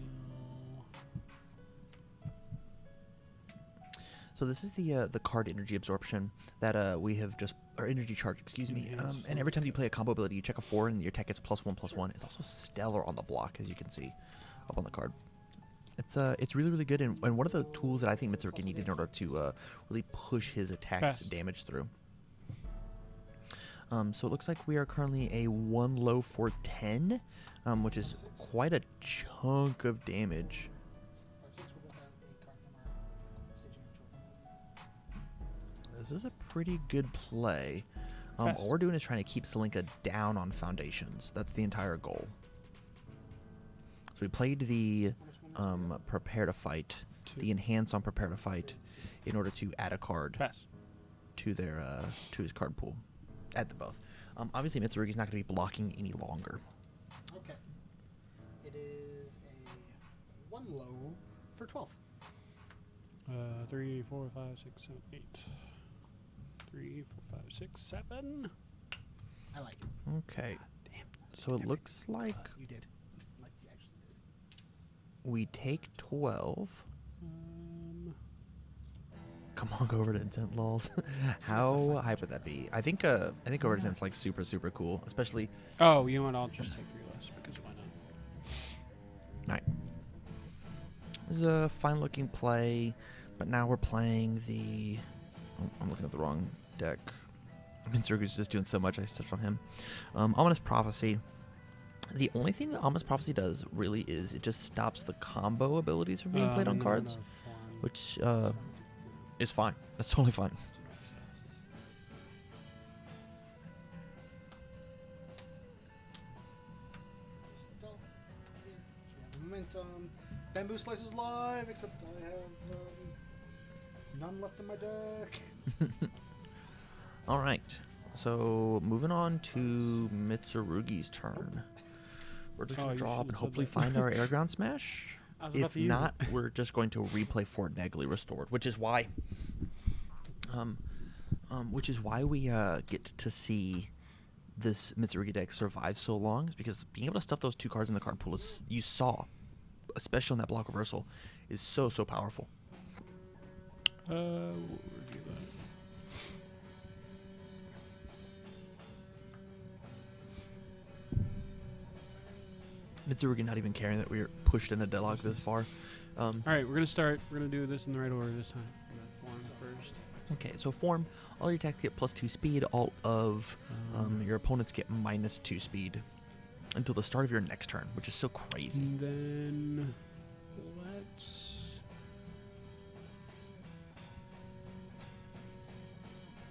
So this is the card energy absorption that we have just, or energy charge, excuse me. And every time you play a combo ability, you check a 4 and your attack gets +1/+1. It's also stellar on the block, as you can see up on the card. It's really, really good, and one of the tools that I think Mitsurugi needed in order to really push his attacks damage through. So it looks like we are currently a 1 low for 10, which is quite a chunk of damage. This is a pretty good play. All we're doing is trying to keep Celinka down on foundations. That's the entire goal. So we played the prepare to fight, the enhance on prepare to fight, in order to add a card to their to his card pool. Add them both. Obviously, Mitsurugi's not going to be blocking any longer. Okay. It is a 1 low for 12. 3, 4, 5, 6, 7, 8. 3, 4, 5, 6, 7. I like it. Okay. Damn. So it looks like you did. Like you actually did. We take 12. Come on, go over to intent lols. How hype would that be? I think over to intent's like super, super cool, especially. Oh, you know what? I'll just take 3 less because why not? Right. This is a fine looking play, but now we're playing the. Oh, I'm looking at the wrong deck. Mitsurugi's just doing so much. I stepped on him. Ominous Prophecy. The only thing that Ominous Prophecy does really is it just stops the combo abilities from being played on cards, which is fine. That's totally fine. Momentum. Bamboo Slices live, except I have none left in my deck. All right. So moving on to Mitsurugi's turn. We're just going to draw up and hopefully find our air ground smash. If not, we're just going to replay Fort Negley Restored, which is why we get to see this Mitsurugi deck survive so long, is because being able to stuff those 2 cards in the card pool, is, you saw, especially on that block reversal, is so powerful. We'll review that. Mitsurugi not even caring that we are pushed in a deadlock this far. All right, we're gonna do this in the right order this time. We're gonna form first. Okay, so form. All your attacks get +2 speed. All of your opponents get -2 speed until the start of your next turn, which is so crazy. And then let's.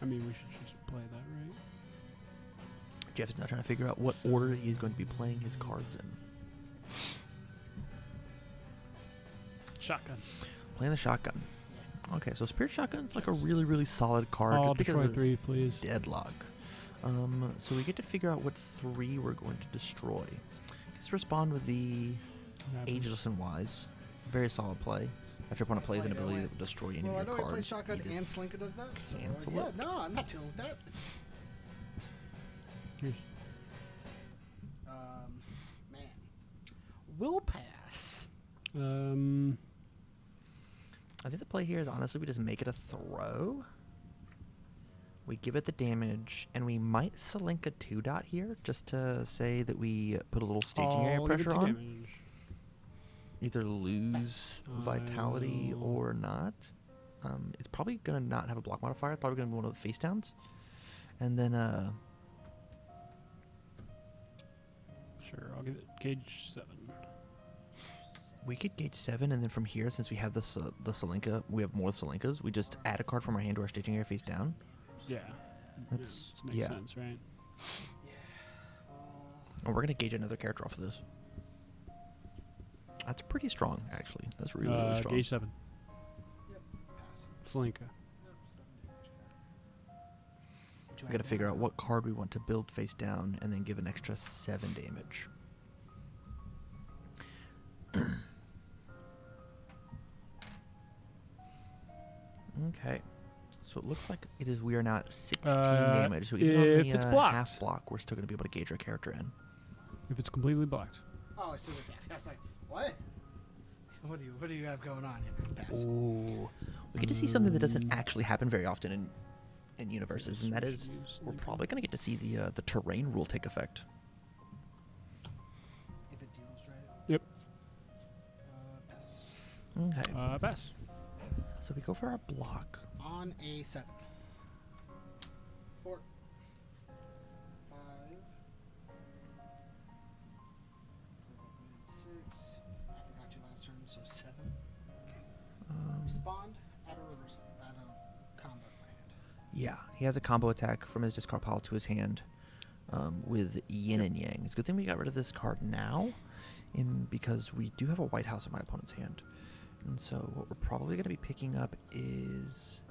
I mean, we should just play that, right? Jeff is now trying to figure out what order he's going to be playing his cards in. Shotgun. Playing the shotgun. Okay, so Spirit Shotgun is like a really, really solid card. I'll just because destroy of 3, please. deadlock. So we get to figure out what 3 we're going to destroy. Let's respond with the Ageless and Wise. Very solid play. After your opponent plays an ability that will destroy any of your I know cards. I play Shotgun and Celinka does that. So cancel yeah, it. no, I'm not dealing with that. Here's. Man. Will pass. I think the play here is honestly we just make it a throw. We give it the damage, and we might Celinka 2-dot here just to say that we put a little staging area pressure on. Damage. Either lose vitality or not. It's probably going to not have a block modifier. It's probably going to be one of the face downs. And then, Sure, I'll give it gauge 7. we could gauge 7, and then from here, since we have the Celinka, we have more Celinkas, we just add a card from our hand to our staging area face down. Yeah. That's, Makes sense, right? And we're going to gauge another character off of this. That's pretty strong, actually. That's really, really strong. Gauge 7. Yep. Pass. Celinka. We got to figure out what card we want to build face down, and then give an extra 7 damage. Okay. So it looks like it is. We are now at 16 damage. So even if on the it's blocked. half block, we're still going to be able to gauge our character in. If it's completely blocked. Oh, I still just I was like, what? What do you have going on here? Pass. Ooh. We get to see something that doesn't actually happen very often in UniVersus, and that is we're probably going to get to see the terrain rule take effect. If it deals right. Yep. Pass. Okay. Pass. So we go for our block. On a 7. 4. 5. 6. I forgot you last turn, so 7. Respond at a reversal. At a combo in my hand. Yeah, he has a combo attack from his discard pile to his hand with Yin and Yang. It's a good thing we got rid of this card now, because we do have a White House in my opponent's hand. And so what we're probably going to be picking up is...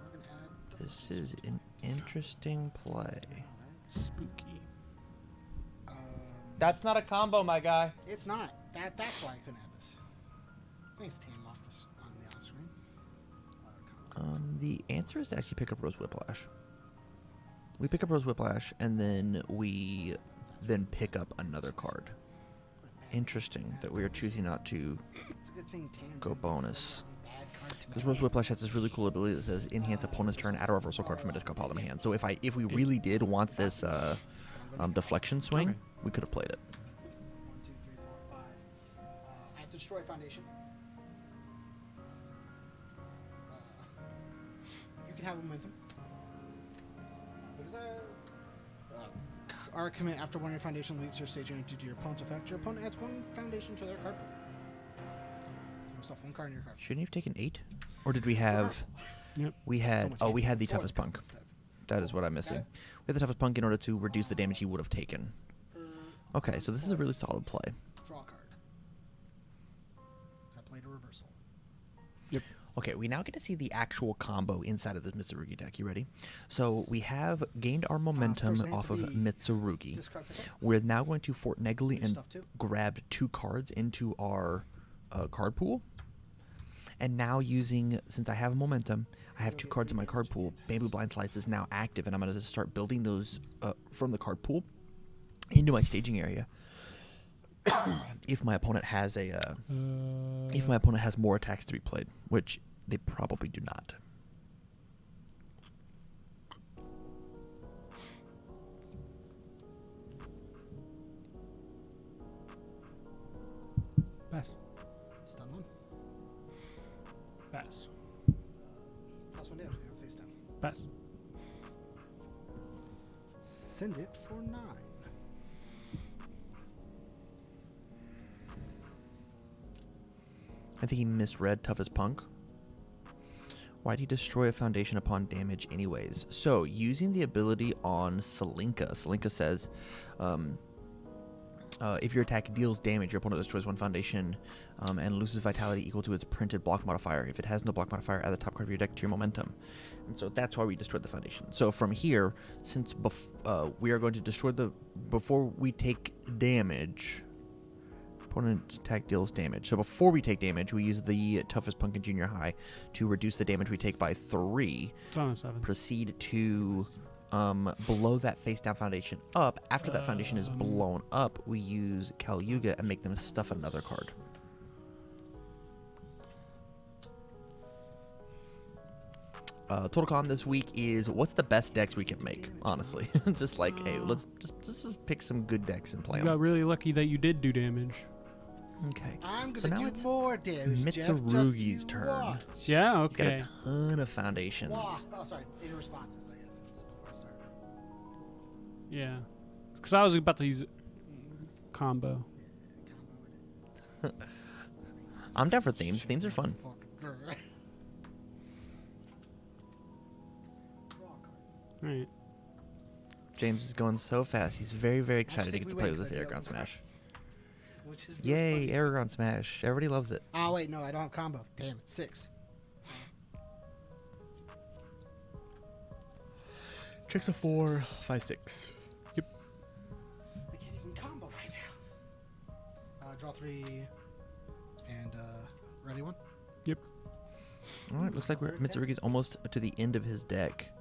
This is an interesting play. Spooky. That's not a combo, my guy. It's not. That's why I couldn't add this. Thanks, Tam, off this on the off screen. The answer is to actually pick up Rose Whiplash. We pick up Rose Whiplash, and then we pick up another card. Interesting that we are choosing not to It's a good thing Tam go didn't bonus. bad card to Because my Rose hand. Whiplash has this really cool ability that says enhance opponent's turn, add a reversal card from a discard pile to my hand. So if we really did want this deflection swing, Okay. we could have played it. 1, 2, 3, 4, 5. I have to destroy foundation. You can have momentum. Because our commit after one of your foundation leaves your stage unit due to your opponent's effect, your opponent adds 1 foundation to their card pool. So yourself 1 card in your card. Shouldn't you have taken 8? Or did we have... Yep. We So had... much Oh, we hate had the for toughest it punk. instead. That is what I'm missing. We had the toughest punk in order to reduce the damage he would have taken. Okay, so this is a really solid play. Draw a card. Because I played a reversal. Yep. Okay, we now get to see the actual combo inside of this Mitsurugi deck. You ready? So we have gained our momentum first it needs off to of be Mitsurugi. Discard pickup. We're now going to Fort Negley Your and stuff too. grab 2 cards into our card pool. And now using, since I have momentum, I have 2 cards in my card pool. Bamboo Blind Slice is now active, and I'm going to start building those from the card pool into my staging area. If my opponent has if my opponent has more attacks to be played, which they probably do not. Pass. Stun 1. Pass. Plus 1 damage. You're face down. Pass. Send it for 9. I think he misread Toughest Punk. Why'd he destroy a foundation upon damage anyways? So, using the ability on Celinka, Celinka says, if your attack deals damage, your opponent destroys 1 foundation and loses vitality equal to its printed block modifier. If it has no block modifier, add the top card of your deck to your momentum. And so that's why we destroyed the foundation. So from here, since we are going to destroy before we take damage, opponent's attack deals damage. So before we take damage, we use the Toughest Punk in Junior High to reduce the damage we take by 3. It's on a 7. Proceed to blow that face down foundation up. After that foundation is blown up, we use Kal Yuga and make them stuff another card. Total con this week is what's the best decks we can make, honestly. Just like, hey, let's just pick some good decks and play You them. got really lucky that you did do damage. Okay. I'm So gonna now do it's more damage. Jeff, just Mitsurugi's you turn. watch. Yeah, He's got okay. a ton of foundations. Oh, sorry. In responses, I guess. It's before I start. Yeah. Because I was about to use combo. Combo it is. I'm down for themes. Themes are fun. Draw a card. All right. James is going so fast. He's very, very excited to think get to we play win with this 'cause I Aragon know the Smash. Which is really Yay, funny. Aragon Smash. Everybody loves it. Oh wait, no, I don't have combo. Damn it, 6. Tricks of 4, 5, 6. I can't even combo right now. Draw 3 and ready 1. All right, looks like Mitsurugi's almost to the end of his deck.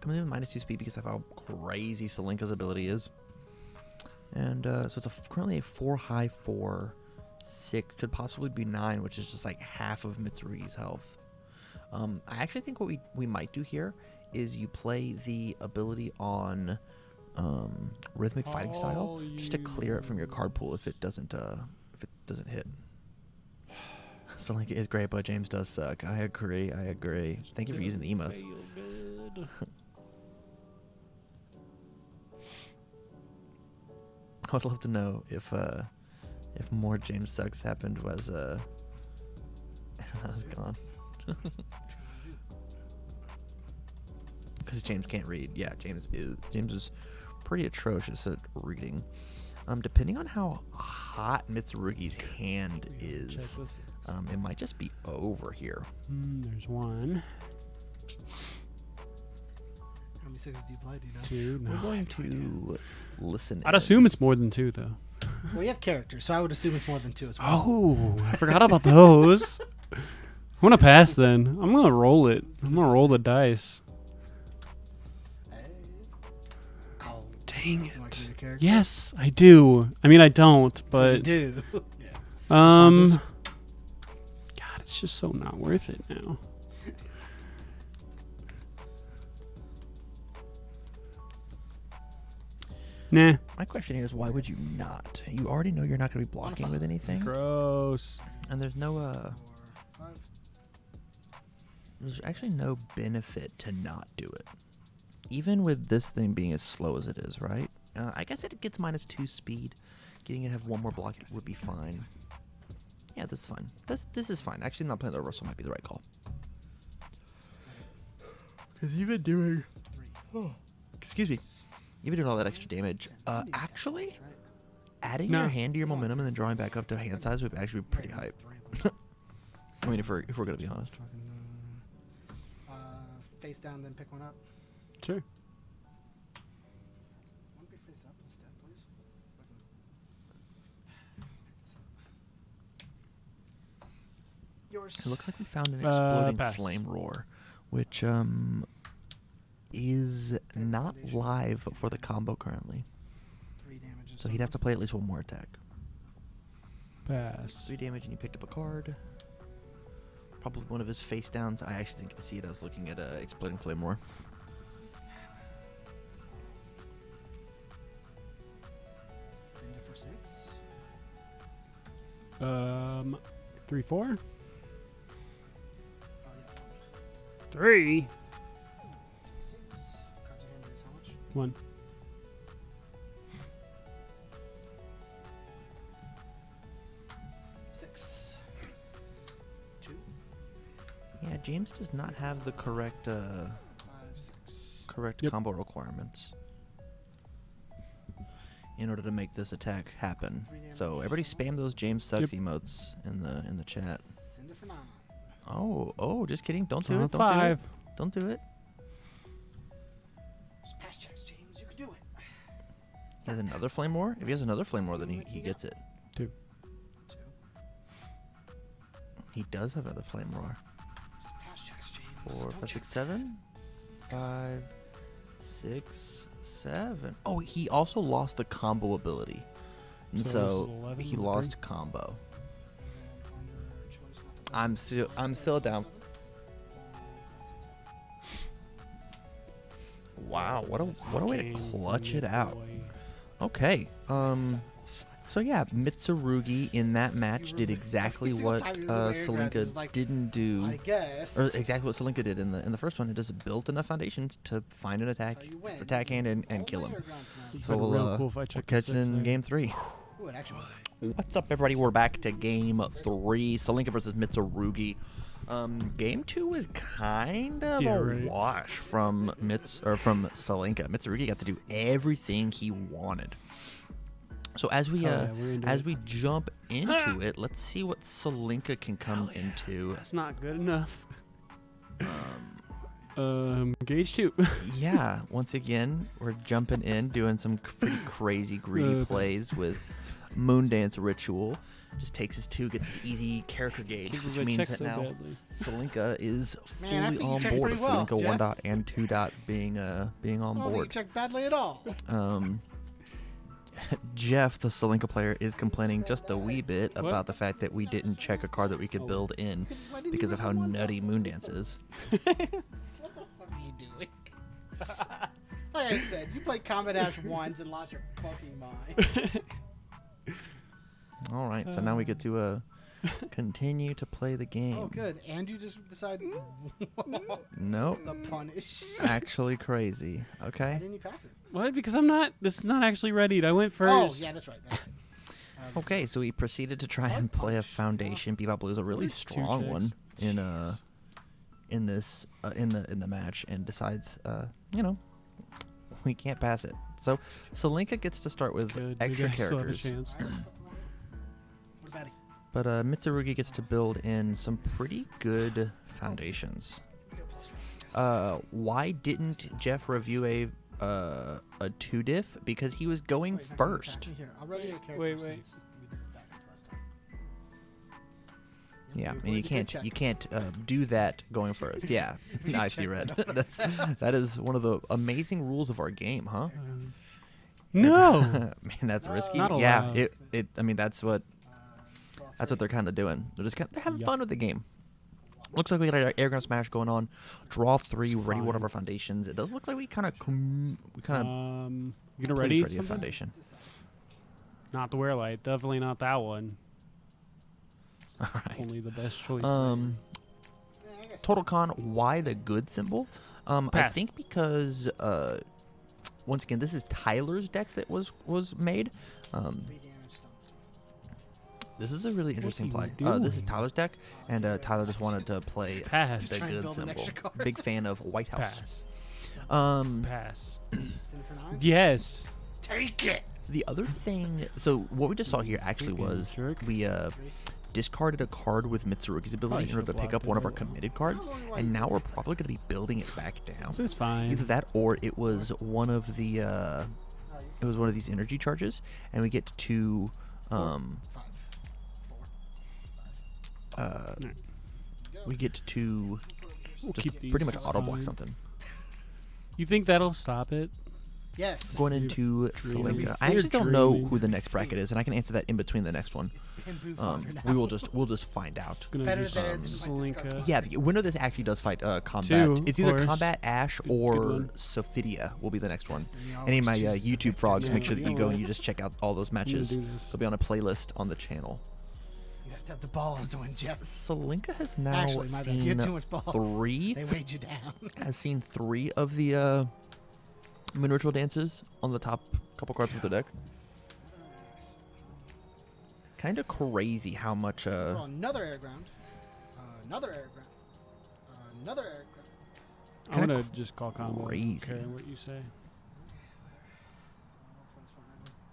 Coming in with -2 speed because of how crazy Celinka's ability is. And so it's currently a 4 high 4, 6, could possibly be 9, which is just like half of Mitsurugi's health. I actually think what we might do here is you play the ability on rhythmic fighting style just to clear it from your card pool if it doesn't hit. Celinka is great, but James does suck. I agree. Thank you for using the emotes. I would love to know if more James sucks happened was I was gone. Because James can't read. Yeah, James is pretty atrocious at reading. Depending on how hot Mitsurugi's hand is, it might just be over here. There's one. How many sixes do you play? Do you know? 2. No, We're going to listen. I'd assume it's more than 2, though. Well, you have characters, so I would assume it's more than 2 as well. Oh, I forgot about those. I'm gonna pass then. I'm gonna roll it. I'm gonna roll the dice. Oh, Dang you want to it. be a character? Yes, I do. I mean, I don't, You but do. Yeah. God, Responses? it's just so not worth it now. Nah. My question here is, why would you not? You already know you're not going to be blocking with anything, Gross. and there's no 4, 5. there's actually no benefit to not do it. Even with this thing being as slow as it is, right? I guess it gets -2 speed. Getting it to have one more block would be fine. Yeah, this is fine. This is fine. Actually, not playing the reversal might be the right call. Because even doing... excuse me. Even doing all that extra damage, actually, adding your hand to your momentum and then drawing back up to hand size would actually be pretty hype. I mean, if we're gonna be honest. Face down, then pick one up. Sure. Want to be face up instead, please? Yours. It looks like we found an exploding pass. flame roar, which is not live for the combo currently. 3 damages. So he'd have to play at least one more attack. Pass. 3 damage, and he picked up a card. Probably one of his face downs. I actually didn't get to see it. I was looking at exploding flame roar. Send it for 6. 3, 4. Oh, yeah. 3. 6. Cards again is how much? 1. Six. 2. Yeah, James does not have the correct 5, 6. correct Yep. combo requirements in order to make this attack happen. So everybody spam those James sucks emotes in the chat. Send it for 9. Oh, just kidding. Don't It's do on it. 5. Don't do it. Just pass checks, James. You can do it. He has another flame roar? If he has another flame roar, then he gets it. 2. 2. He does have another flame roar. Just pass checks, James. 4, Don't 5, check. 6, 7. 5, 6, 7. Oh, he also lost the combo ability. And So so this is 11 he or lost combo. And on your choice not to I'm still down. Wow, what a way to clutch it out. Okay. So yeah, Mitsurugi in that match did exactly Every single what time you remove air grabs, it's Celinka like, didn't do. I guess. Or exactly what Celinka did in the first one. It just built enough foundations to find an attack hand and kill him. So Real we'll cool if I check catch the it in 6 there. game 3. Ooh, it actually What's up, everybody? We're back to game 3. Celinka versus Mitsurugi. Game 2 was kind of Yeah, a right. wash from Celinka. Mitsurugi got to do everything he wanted. So as we we're into it. jump into it, let's see what Celinka can come into. That's not good enough. Gauge 2. Yeah, once again, we're jumping in, doing some pretty crazy greedy Okay. plays with Moon Dance ritual. Just takes his 2, gets his easy character gauge, Keep which my means check that so now badly. Celinka is Man, I fully think you on checked board. pretty well, Celinka 1 Jeff. dot and 2 dot being on I don't think you board. checked badly at all. Jeff, the Celinka player, is complaining just a wee bit What? about the fact that we didn't check a card that we could Oh. build in Why didn't because you of how run one nutty down? Moondance is. What the fuck are you doing? Like I said, you played Combat Ash once and lost your fucking mind. All right, so now we get to continue to play the game. Oh, good. And you just decided Nope. the punish. Actually crazy. Why Okay. didn't you pass it? What? Because I'm not. This is not actually readied. I went first. Oh, yeah, that's right. That's right. Okay, so we proceeded to try and play a foundation. Bebop Blue is a really Two strong checks. one in this in the match, and decides we can't pass it. So Celinka gets to start with Good. extra Maybe I still have a characters, chance. What about it? but Mitsurugi gets to build in some pretty good foundations. Why didn't Jeff review a 2 diff? Because he was going Wait, first. Here, I'll ready your character Wait. since we did this backwards last time. Yeah, you and avoid you the can't good check. you can't do that going first. Yeah, I see red. That is one of the amazing rules of our game, huh? No. Man, that's risky. Not Yeah, allowed. I mean that's what Draw that's what they're kind of doing. They're having Yup. fun with the game. Looks like we got our air gun smash going on. Draw 3, ready one of Fine. our foundations. It does look like we kind of You gonna ready ready a something? foundation. Not the wear light. Definitely not that one. All right. Only the best choice. Total con, why the good symbol? I Pass. think because once again, this is Tyler's deck that was made. 3 damage stun. This is a really interesting are play. you This is doing? Tyler's deck, and Tyler just wanted to play Pass. the Try and good build an symbol. extra card. Big fan of White House. Pass. Pass. Pass. Send it for 9? Yes. Take it! The other thing, so what we just saw here actually Freaking was jerk. we discarded a card with Mitsurugi's ability in order to should've pick up blocked one it of our out. committed cards, and now we're probably going to be building it back down. So it's fine. Either that or it was one of the it was one of these energy charges, and we get to 5. 4. 5. we get to We'll just keep these, pretty much it's auto block fine. something. You think that'll stop it? Yes. Going into dreaming. Celinka. I actually don't know Dreaming. who the next bracket is, and I can answer that in between the next one. Bamboo fodder now. We'll just find out. Gonna Better do than Celinka. Yeah, the winner of this actually does fight combat. 2, It's of either course. combat Ash Good or one. Sophidia will be the next one. You Any of my always choose the YouTube victor. frogs, Yeah, make sure that you you go know and what? you just check out all those I'm gonna matches. do this. They'll be on a playlist on the channel. You have to have the balls to win, Jeff. Celinka has now Actually, my bad. You seen had too much balls. 3 They weighed you down. has seen 3 of the Moon Ritual dances on the top couple cards of the deck. Kind of crazy how much Draw another air ground. Another air ground. Another air ground. I'm Kinda gonna just call combo. I crazy. don't care what you say.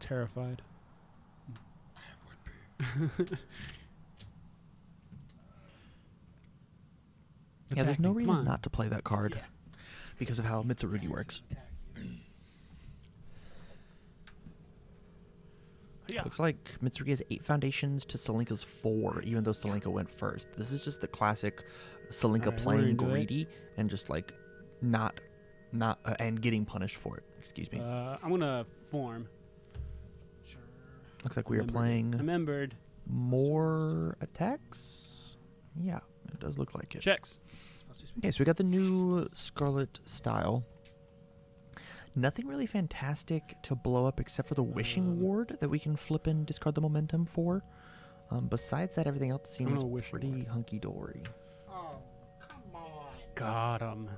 Terrified. yeah, there's no Attacking, come reason on. not to play that card Yeah. because of how Mitsurugi works. Yeah. Looks like Mitsurugi has 8 foundations to Celinka's 4, even though Celinka went first. This is just the classic Celinka Alright, we're playing into it. greedy and just like not and getting punished for it. Excuse me. I'm gonna form. Sure. Looks like we are Remembered. playing Remembered. more attacks. Yeah, it does look like it. Checks. Okay, so we got the new Scarlet style. Nothing really fantastic to blow up except for the Wishing Ward that we can flip and discard the momentum for. Besides that, everything else seems gonna Wishing pretty Ward. hunky-dory. Oh, come on. Got him.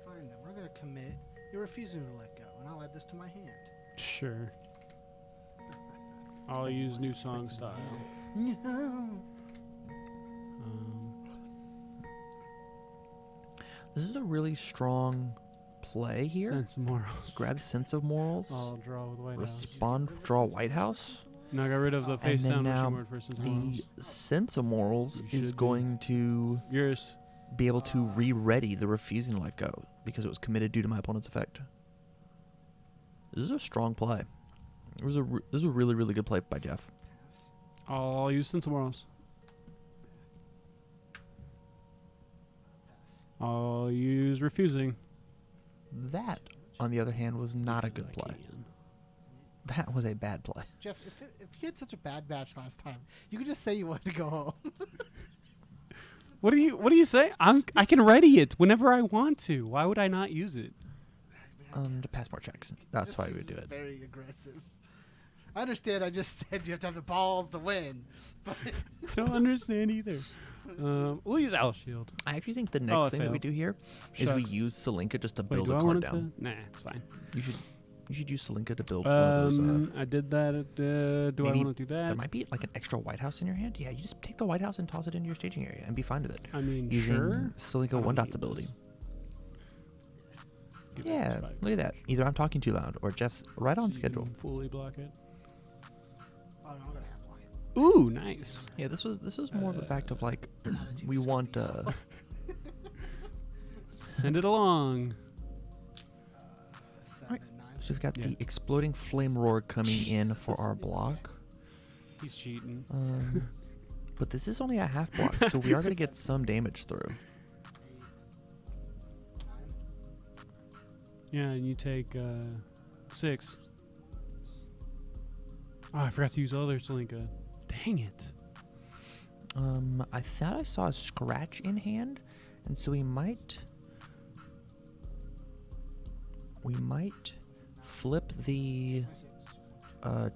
Fine then. We're going to commit. You're refusing to let go, and I'll add this to my hand. Sure. I'll use new song style. No. This is a really strong play here. Sense of morals. Grab Sense of Morals. I'll draw with White House. Respond, draw White House. Now I got rid of the And face then down now wishing word for sense of morals. the Sense of Morals You is should be. going to Yours. be able to re-ready the refusing to let go because it was committed due to my opponent's effect. This is a strong play. This was a really, really good play by Jeff. I'll use Sensibles. I'll use refusing. That, on the other hand, was not a good play. That was a bad play. Jeff, if you had such a bad match last time, you could just say you wanted to go home. What do you say? I can ready it whenever I want to. Why would I not use it? To pass more checks. That's why we would do it. Very aggressive. I understand. I just said you have to have the balls to win, but I don't understand either. We'll use Owl Shield. I actually think the next thing that we failed. do here is we Shucks. use Celinka just to Wait, build do a I card want it down. to? Nah, it's fine. You should use Celinka to build one of those. I did that. Do I maybe want to do There that? might be like an extra White House in your hand. Yeah, you just take the White House and toss it into your staging area and be fine with it. I mean, Using sure. Celinka I one don't dot's need ability. Give it Yeah, 5. look at that. Either I'm talking too loud or Jeff's right on So you schedule. can fully block it. oh no, I'm gonna half block it. Ooh, nice. Yeah, this was more of a fact of like we want Send it along. 7, Right. 9. So we've got Yeah. the exploding flame roar coming in for our block. He's cheating. But this is only a half block, so we are going to get some damage through. 8, 9. Yeah, and you take 6. Oh, I forgot to use other Celinka. Dang it. I thought I saw a scratch in hand, and so we might flip the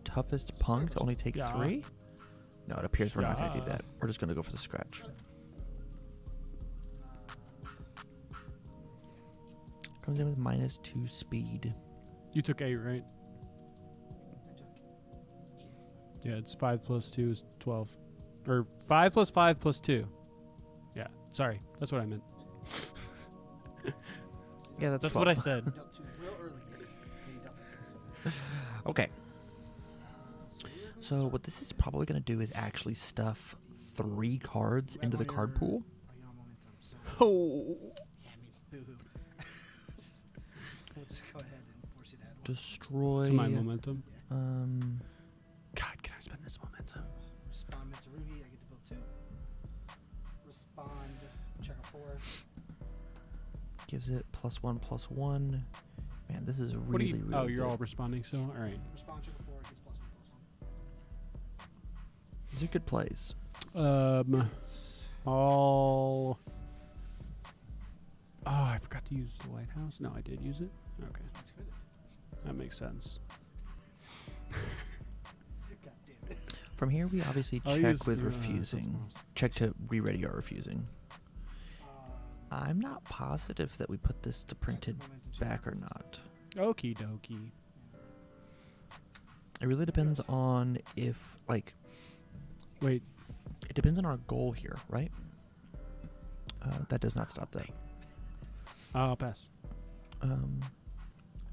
toughest punk to only take Yeah. 3. No, it appears we're not going to do Yeah. that. We're just going to go for the scratch. Comes in with -2 speed. You took 8, right? Yeah, it's 5 plus 2 is 12. Or 5 plus 5 plus 2. Yeah, sorry. That's what I meant. Yeah, that's That's what I said. Dealt 2 real early. Then you dealt the 6. Okay. So what this is probably going to do is actually stuff 3 cards into the card pool. Oh, you're on momentum. So Oh. yeah, I mean, boo-hoo. We'll just go ahead and force you to add 1. Destroy. To my momentum. God, can I spend this momentum? Respond Mitsurugi. I get to build 2. Respond. Check a 4. Gives it +1/+1. Man, this is What really, do you? really Oh, you're good. all responding still. All right. Respond. Check a 4. It gets +1/+1. These are good plays. All. Oh, I forgot to use the White House. No, I did use it. Okay, That's good. that makes sense. God damn it. From here, we obviously I'll check use with your, refusing. Sensibles. Check to re-ready our refusing. Um, I'm not positive that we put this to printed momentum check. back or not. Okie dokie. It really depends on if, like, Wait. it depends on our goal here, right? That does not stop that. I'll pass.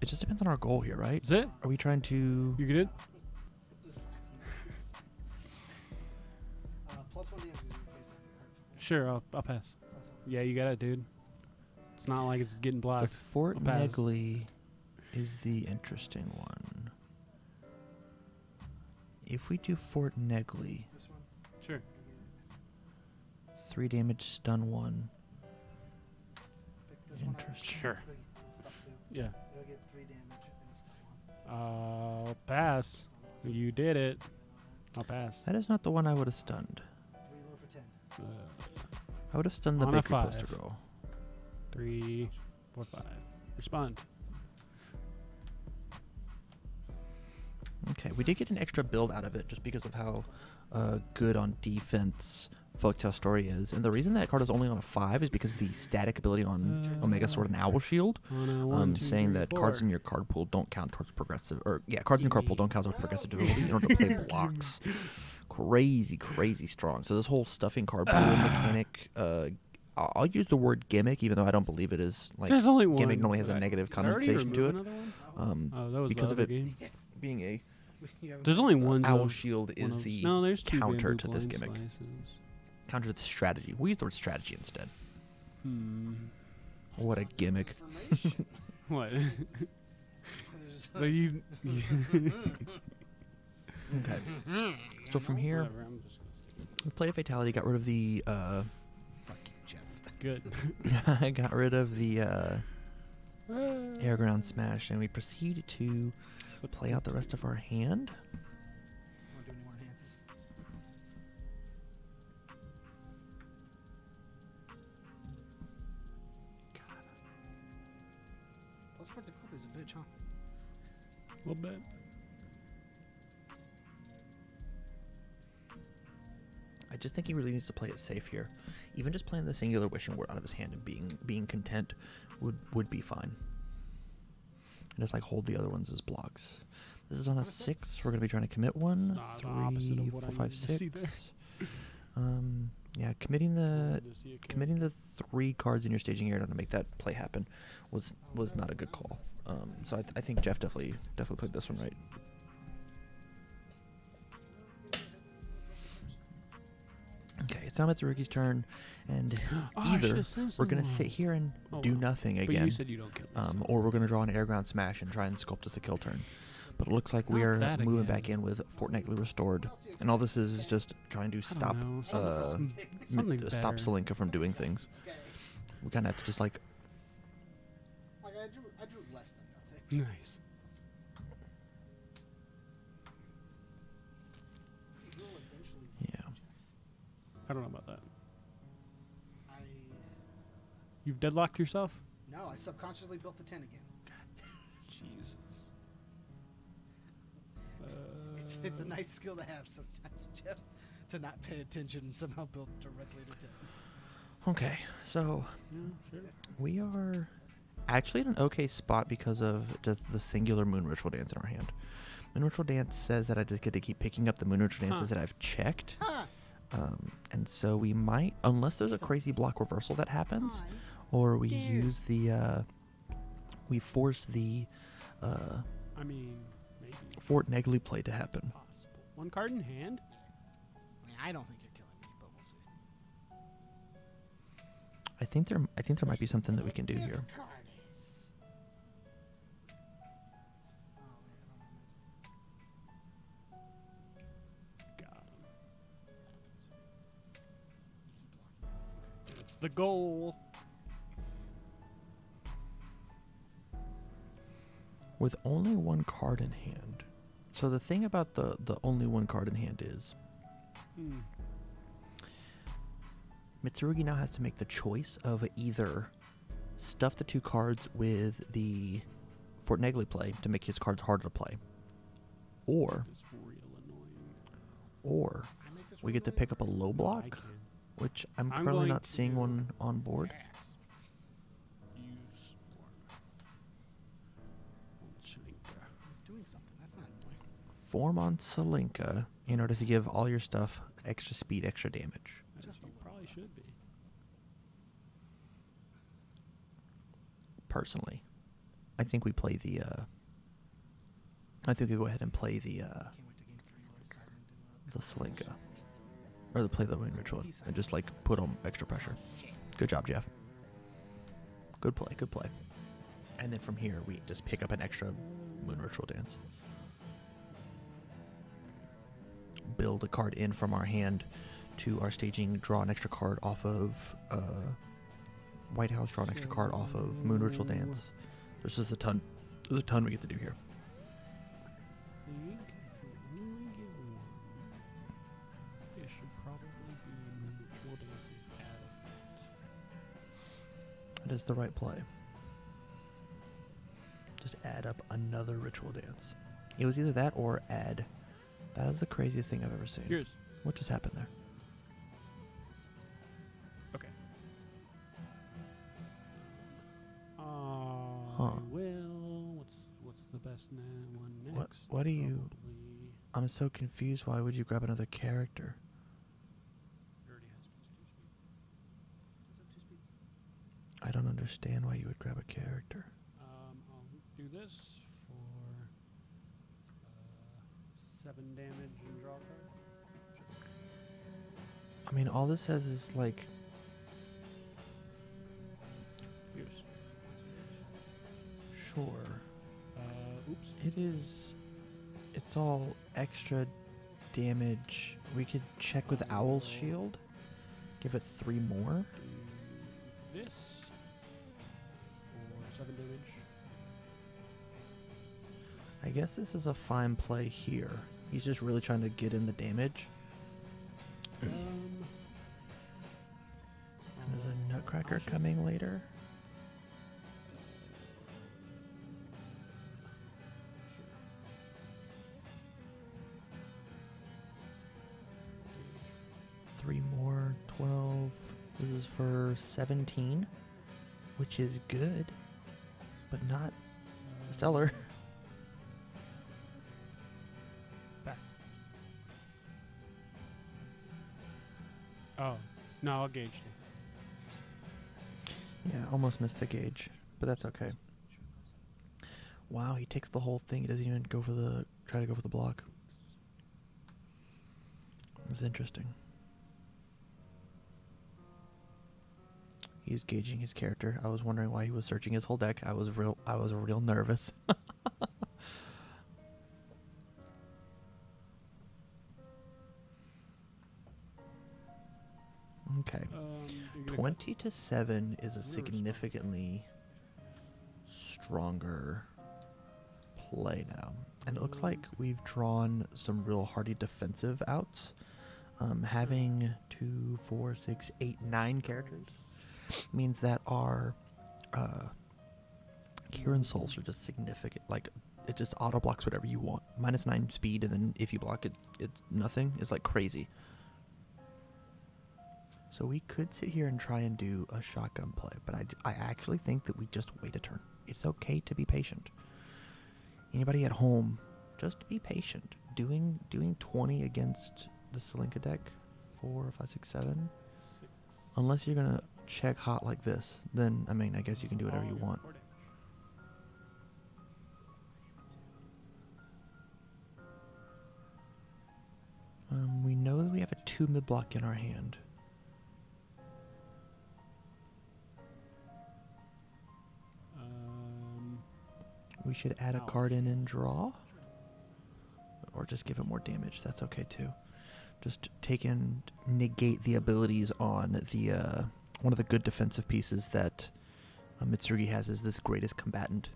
It just depends on our goal here, right? Is it? Are we trying to? You good? +1 damage is your face on your card. Sure, I'll pass. Yeah, you got it, dude. It's not like it's getting The blocked. Fort I'll pass. Negley is the interesting one. If we do Fort Negley, This one. Sure. 3 damage, stun 1. Pick this one up. Interesting. Sure. Stuff 2. Yeah. It'll get 3 damage and stun 1. I'll pass. Stun 1. You did it. I'll pass. That is not the one I would have stunned. 3 low for 10. I would have stunned the On a bakery poster 5. girl. 3, 4, 5. Respond. Okay, we did get an extra build out of it just because of how good on defense Folktale Story is. And the reason that card is only on a 5 is because the static ability on Omega Sword and Owl Shield, On a 1, 2, saying 3, that 4. cards in your card pool don't count towards progressive, or yeah, cards in your card pool don't count towards progressive difficulty in order to play blocks. Crazy, crazy strong. So this whole stuffing card pool mechanic, I'll use the word gimmick, even though I don't believe it is. Like, There's only one. gimmick normally has a Did I- negative did I already connotation to it. remove another one? Oh, that was because the of other it game. being a You have There's only one. Owl of- Shield one is of- the no, there's 2 counter bamboo to this blind gimmick. slices. Counter to the strategy. We use the word strategy instead. Hmm. What a gimmick. information. What? There's Like Okay. So from here, Whatever, I'm just gonna stick we played a fatality, got rid of the Fuck you, Jeff. Good. I got rid of the air ground smash, and we proceed to play out the rest of our hand. Want to do any more enhances? Plus 4 difficulty is a bitch, huh? A little bit. I just think he really needs to play it safe here. Even just playing the singular wishing word out of his hand and being content would be fine. And just like hold the other ones as blocks. This is on a 6. We're gonna be trying to commit one, It's the opposite 3, of what 4, I 5, needed to see 6. Yeah, committing the 3 cards in your staging area to make that play happen was not a good call. So I think Jeff definitely played this one right. Okay, it's now Mitsurugi's turn, and either we're gonna sit here and do nothing But again, you said you don't kill me, so- or we're gonna draw an air ground smash and try and sculpt us a kill turn. But it looks like Not we're that moving again. back in with fortnightly restored, and all this is just trying to I stop don't know, something stop better. Celinka from doing things. Okay. We kind of have to just like Like I drew less than nothing. Nice. You will eventually yeah. I don't know about that. I You've deadlocked yourself? no, I subconsciously built the 10 again. Jesus. It's a nice skill to have sometimes, Jeff, to not pay attention and somehow build directly to 10. Okay, so Yeah, sure. we are actually in an okay spot because of just the singular Moon Ritual Dance in our hand. Moon Ritual Dance says that I just get to keep picking up the Moon Ritual Dances that I've checked. Huh. And so we might, unless there's a crazy block reversal that happens, Hi. or we There. use the, we force the I mean, maybe. Fort Negley play to happen. Possible. 1 card in hand? I mean, I don't think you're killing me, but we'll see. I think there might be something that we can do This here. card is- Oh, wait, Got him. It's the goal. With only 1 card in hand. So the thing about the only 1 card in hand is Mitsurugi now has to make the choice of either stuff the 2 cards with the Fort Negley play to make his cards harder to play, or It's real annoying. Can I make this we real get to annoying? pick up a low I block, can which I'm I'm currently going not seeing to- one on board. use Celinka. He's doing something. That's not annoying. Form on Celinka in order to give all your stuff extra speed, extra damage. As Just a you little. probably should be. Personally, I think we play the. I think we go ahead and play the Can't wait to game 3 while he's signing into the Celinka, or the play the Moon Ritual, and just like put on extra pressure. Good job, Jeff. Good play, good play. And then from here, we just pick up an extra Moon Ritual Dance. Build a card in from our hand to our staging, draw an extra card off of White House, draw an extra card off of Moon Ritual Dance. There's just a ton. There's a ton we get to do here. Think if you only get 1, it should probably be Ritual Dance's add effect. It is the right play. Just add up another Ritual Dance. It was either that or add. That is the craziest thing I've ever seen. Here's What just happened there? okay. Huh. I will. What's the best one next? What do you? Probably- I'm so confused. Why would you grab another character? it already has +2 speed. I don't understand why you would grab a character. I'll do this for 7 damage and draw a card. I mean, all this says is like, Here's. sure. Oops. It is. It's all extra damage. We could check with Owl's Shield. Give it 3 more. Do this for 7 damage. I guess this is a fine play here. He's just really trying to get in the damage. There's a Nutcracker coming later. Sure. 3 more, 12. This is for 17, which is good, but not stellar. Pass. Oh, no, I'll gauge you. Yeah, almost missed the gauge, but that's okay. Wow, he takes the whole thing. He doesn't even try to go for the block. It's interesting. He's gauging his character. I was wondering why he was searching his whole deck. I was real nervous. Okay. 20 to 7 is a significantly stronger play now. And it looks like we've drawn some real hardy defensive outs. Having 2, 4, 6, 8, 9 characters means that our Kieran Souls are just significant. Like, it just auto blocks whatever you want. -9 speed, and then if you block it, it's nothing. It's like crazy. So we could sit here and try and do a shotgun play, but I actually think that we just wait a turn. It's okay to be patient. Anybody at home, just be patient. Doing 20 against the Celinka deck, 4, 5, 6, 7. Unless you're gonna check hot like this, then I mean I guess you can do whatever you want. We know that we have a 2 mid block in our hand. We should add a card in and draw. Or just give it more damage. That's okay too. Just take and negate the abilities on the one of the good defensive pieces that Mitsurugi has is this greatest combatant.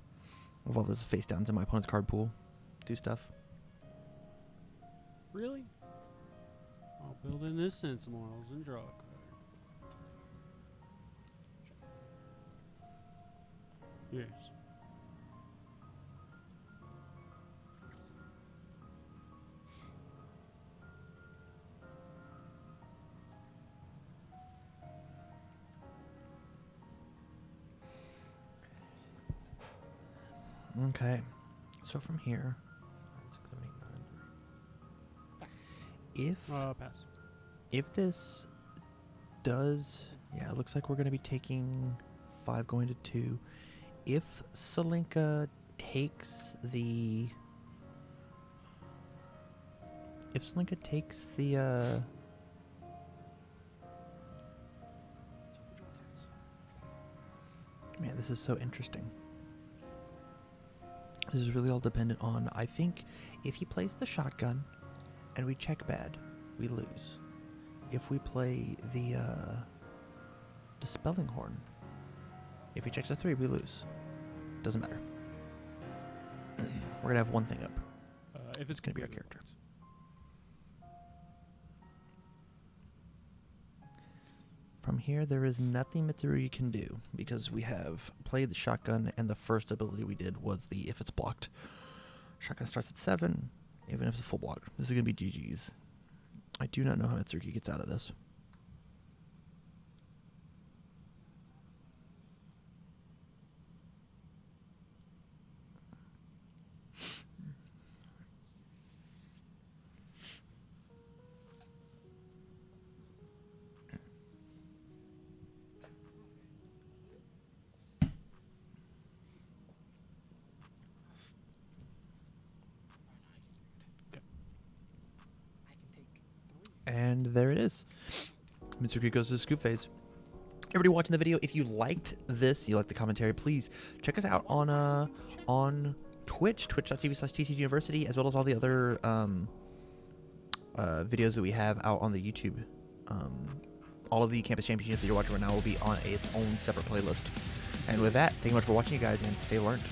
Of all those face downs in my opponent's card pool. Do stuff. Really? I'll build in this Sense Morals and draw a card. Yes. Okay. So from here, 5, 6, 7, 8, 9. Pass. If this does, yeah, it looks like we're going to be taking 5 going to 2. If Celinka takes the man, this is so interesting. This is really all dependent on, I think, if he plays the shotgun and we check bad, we lose. If we play the Dispelling Horn, if he checks a 3, we lose. Doesn't matter. We're going to have one thing up. If It's going to be our character. From here, there is nothing Mitsurugi can do because we have played the shotgun, and the first ability we did was the if it's blocked. Shotgun starts at 7, even if it's a full block. This is going to be GG's. I do not know how Mitsurugi gets out of this. And there it is. Mitsurugi goes to the scoop phase. Everybody watching the video, if you liked this, you liked the commentary, please check us out on Twitch, twitch.tv/TCGU University, as well as all the other videos that we have out on the YouTube. All of the campus championships that you're watching right now will be on its own separate playlist. And with that, thank you much for watching, you guys, and stay learned.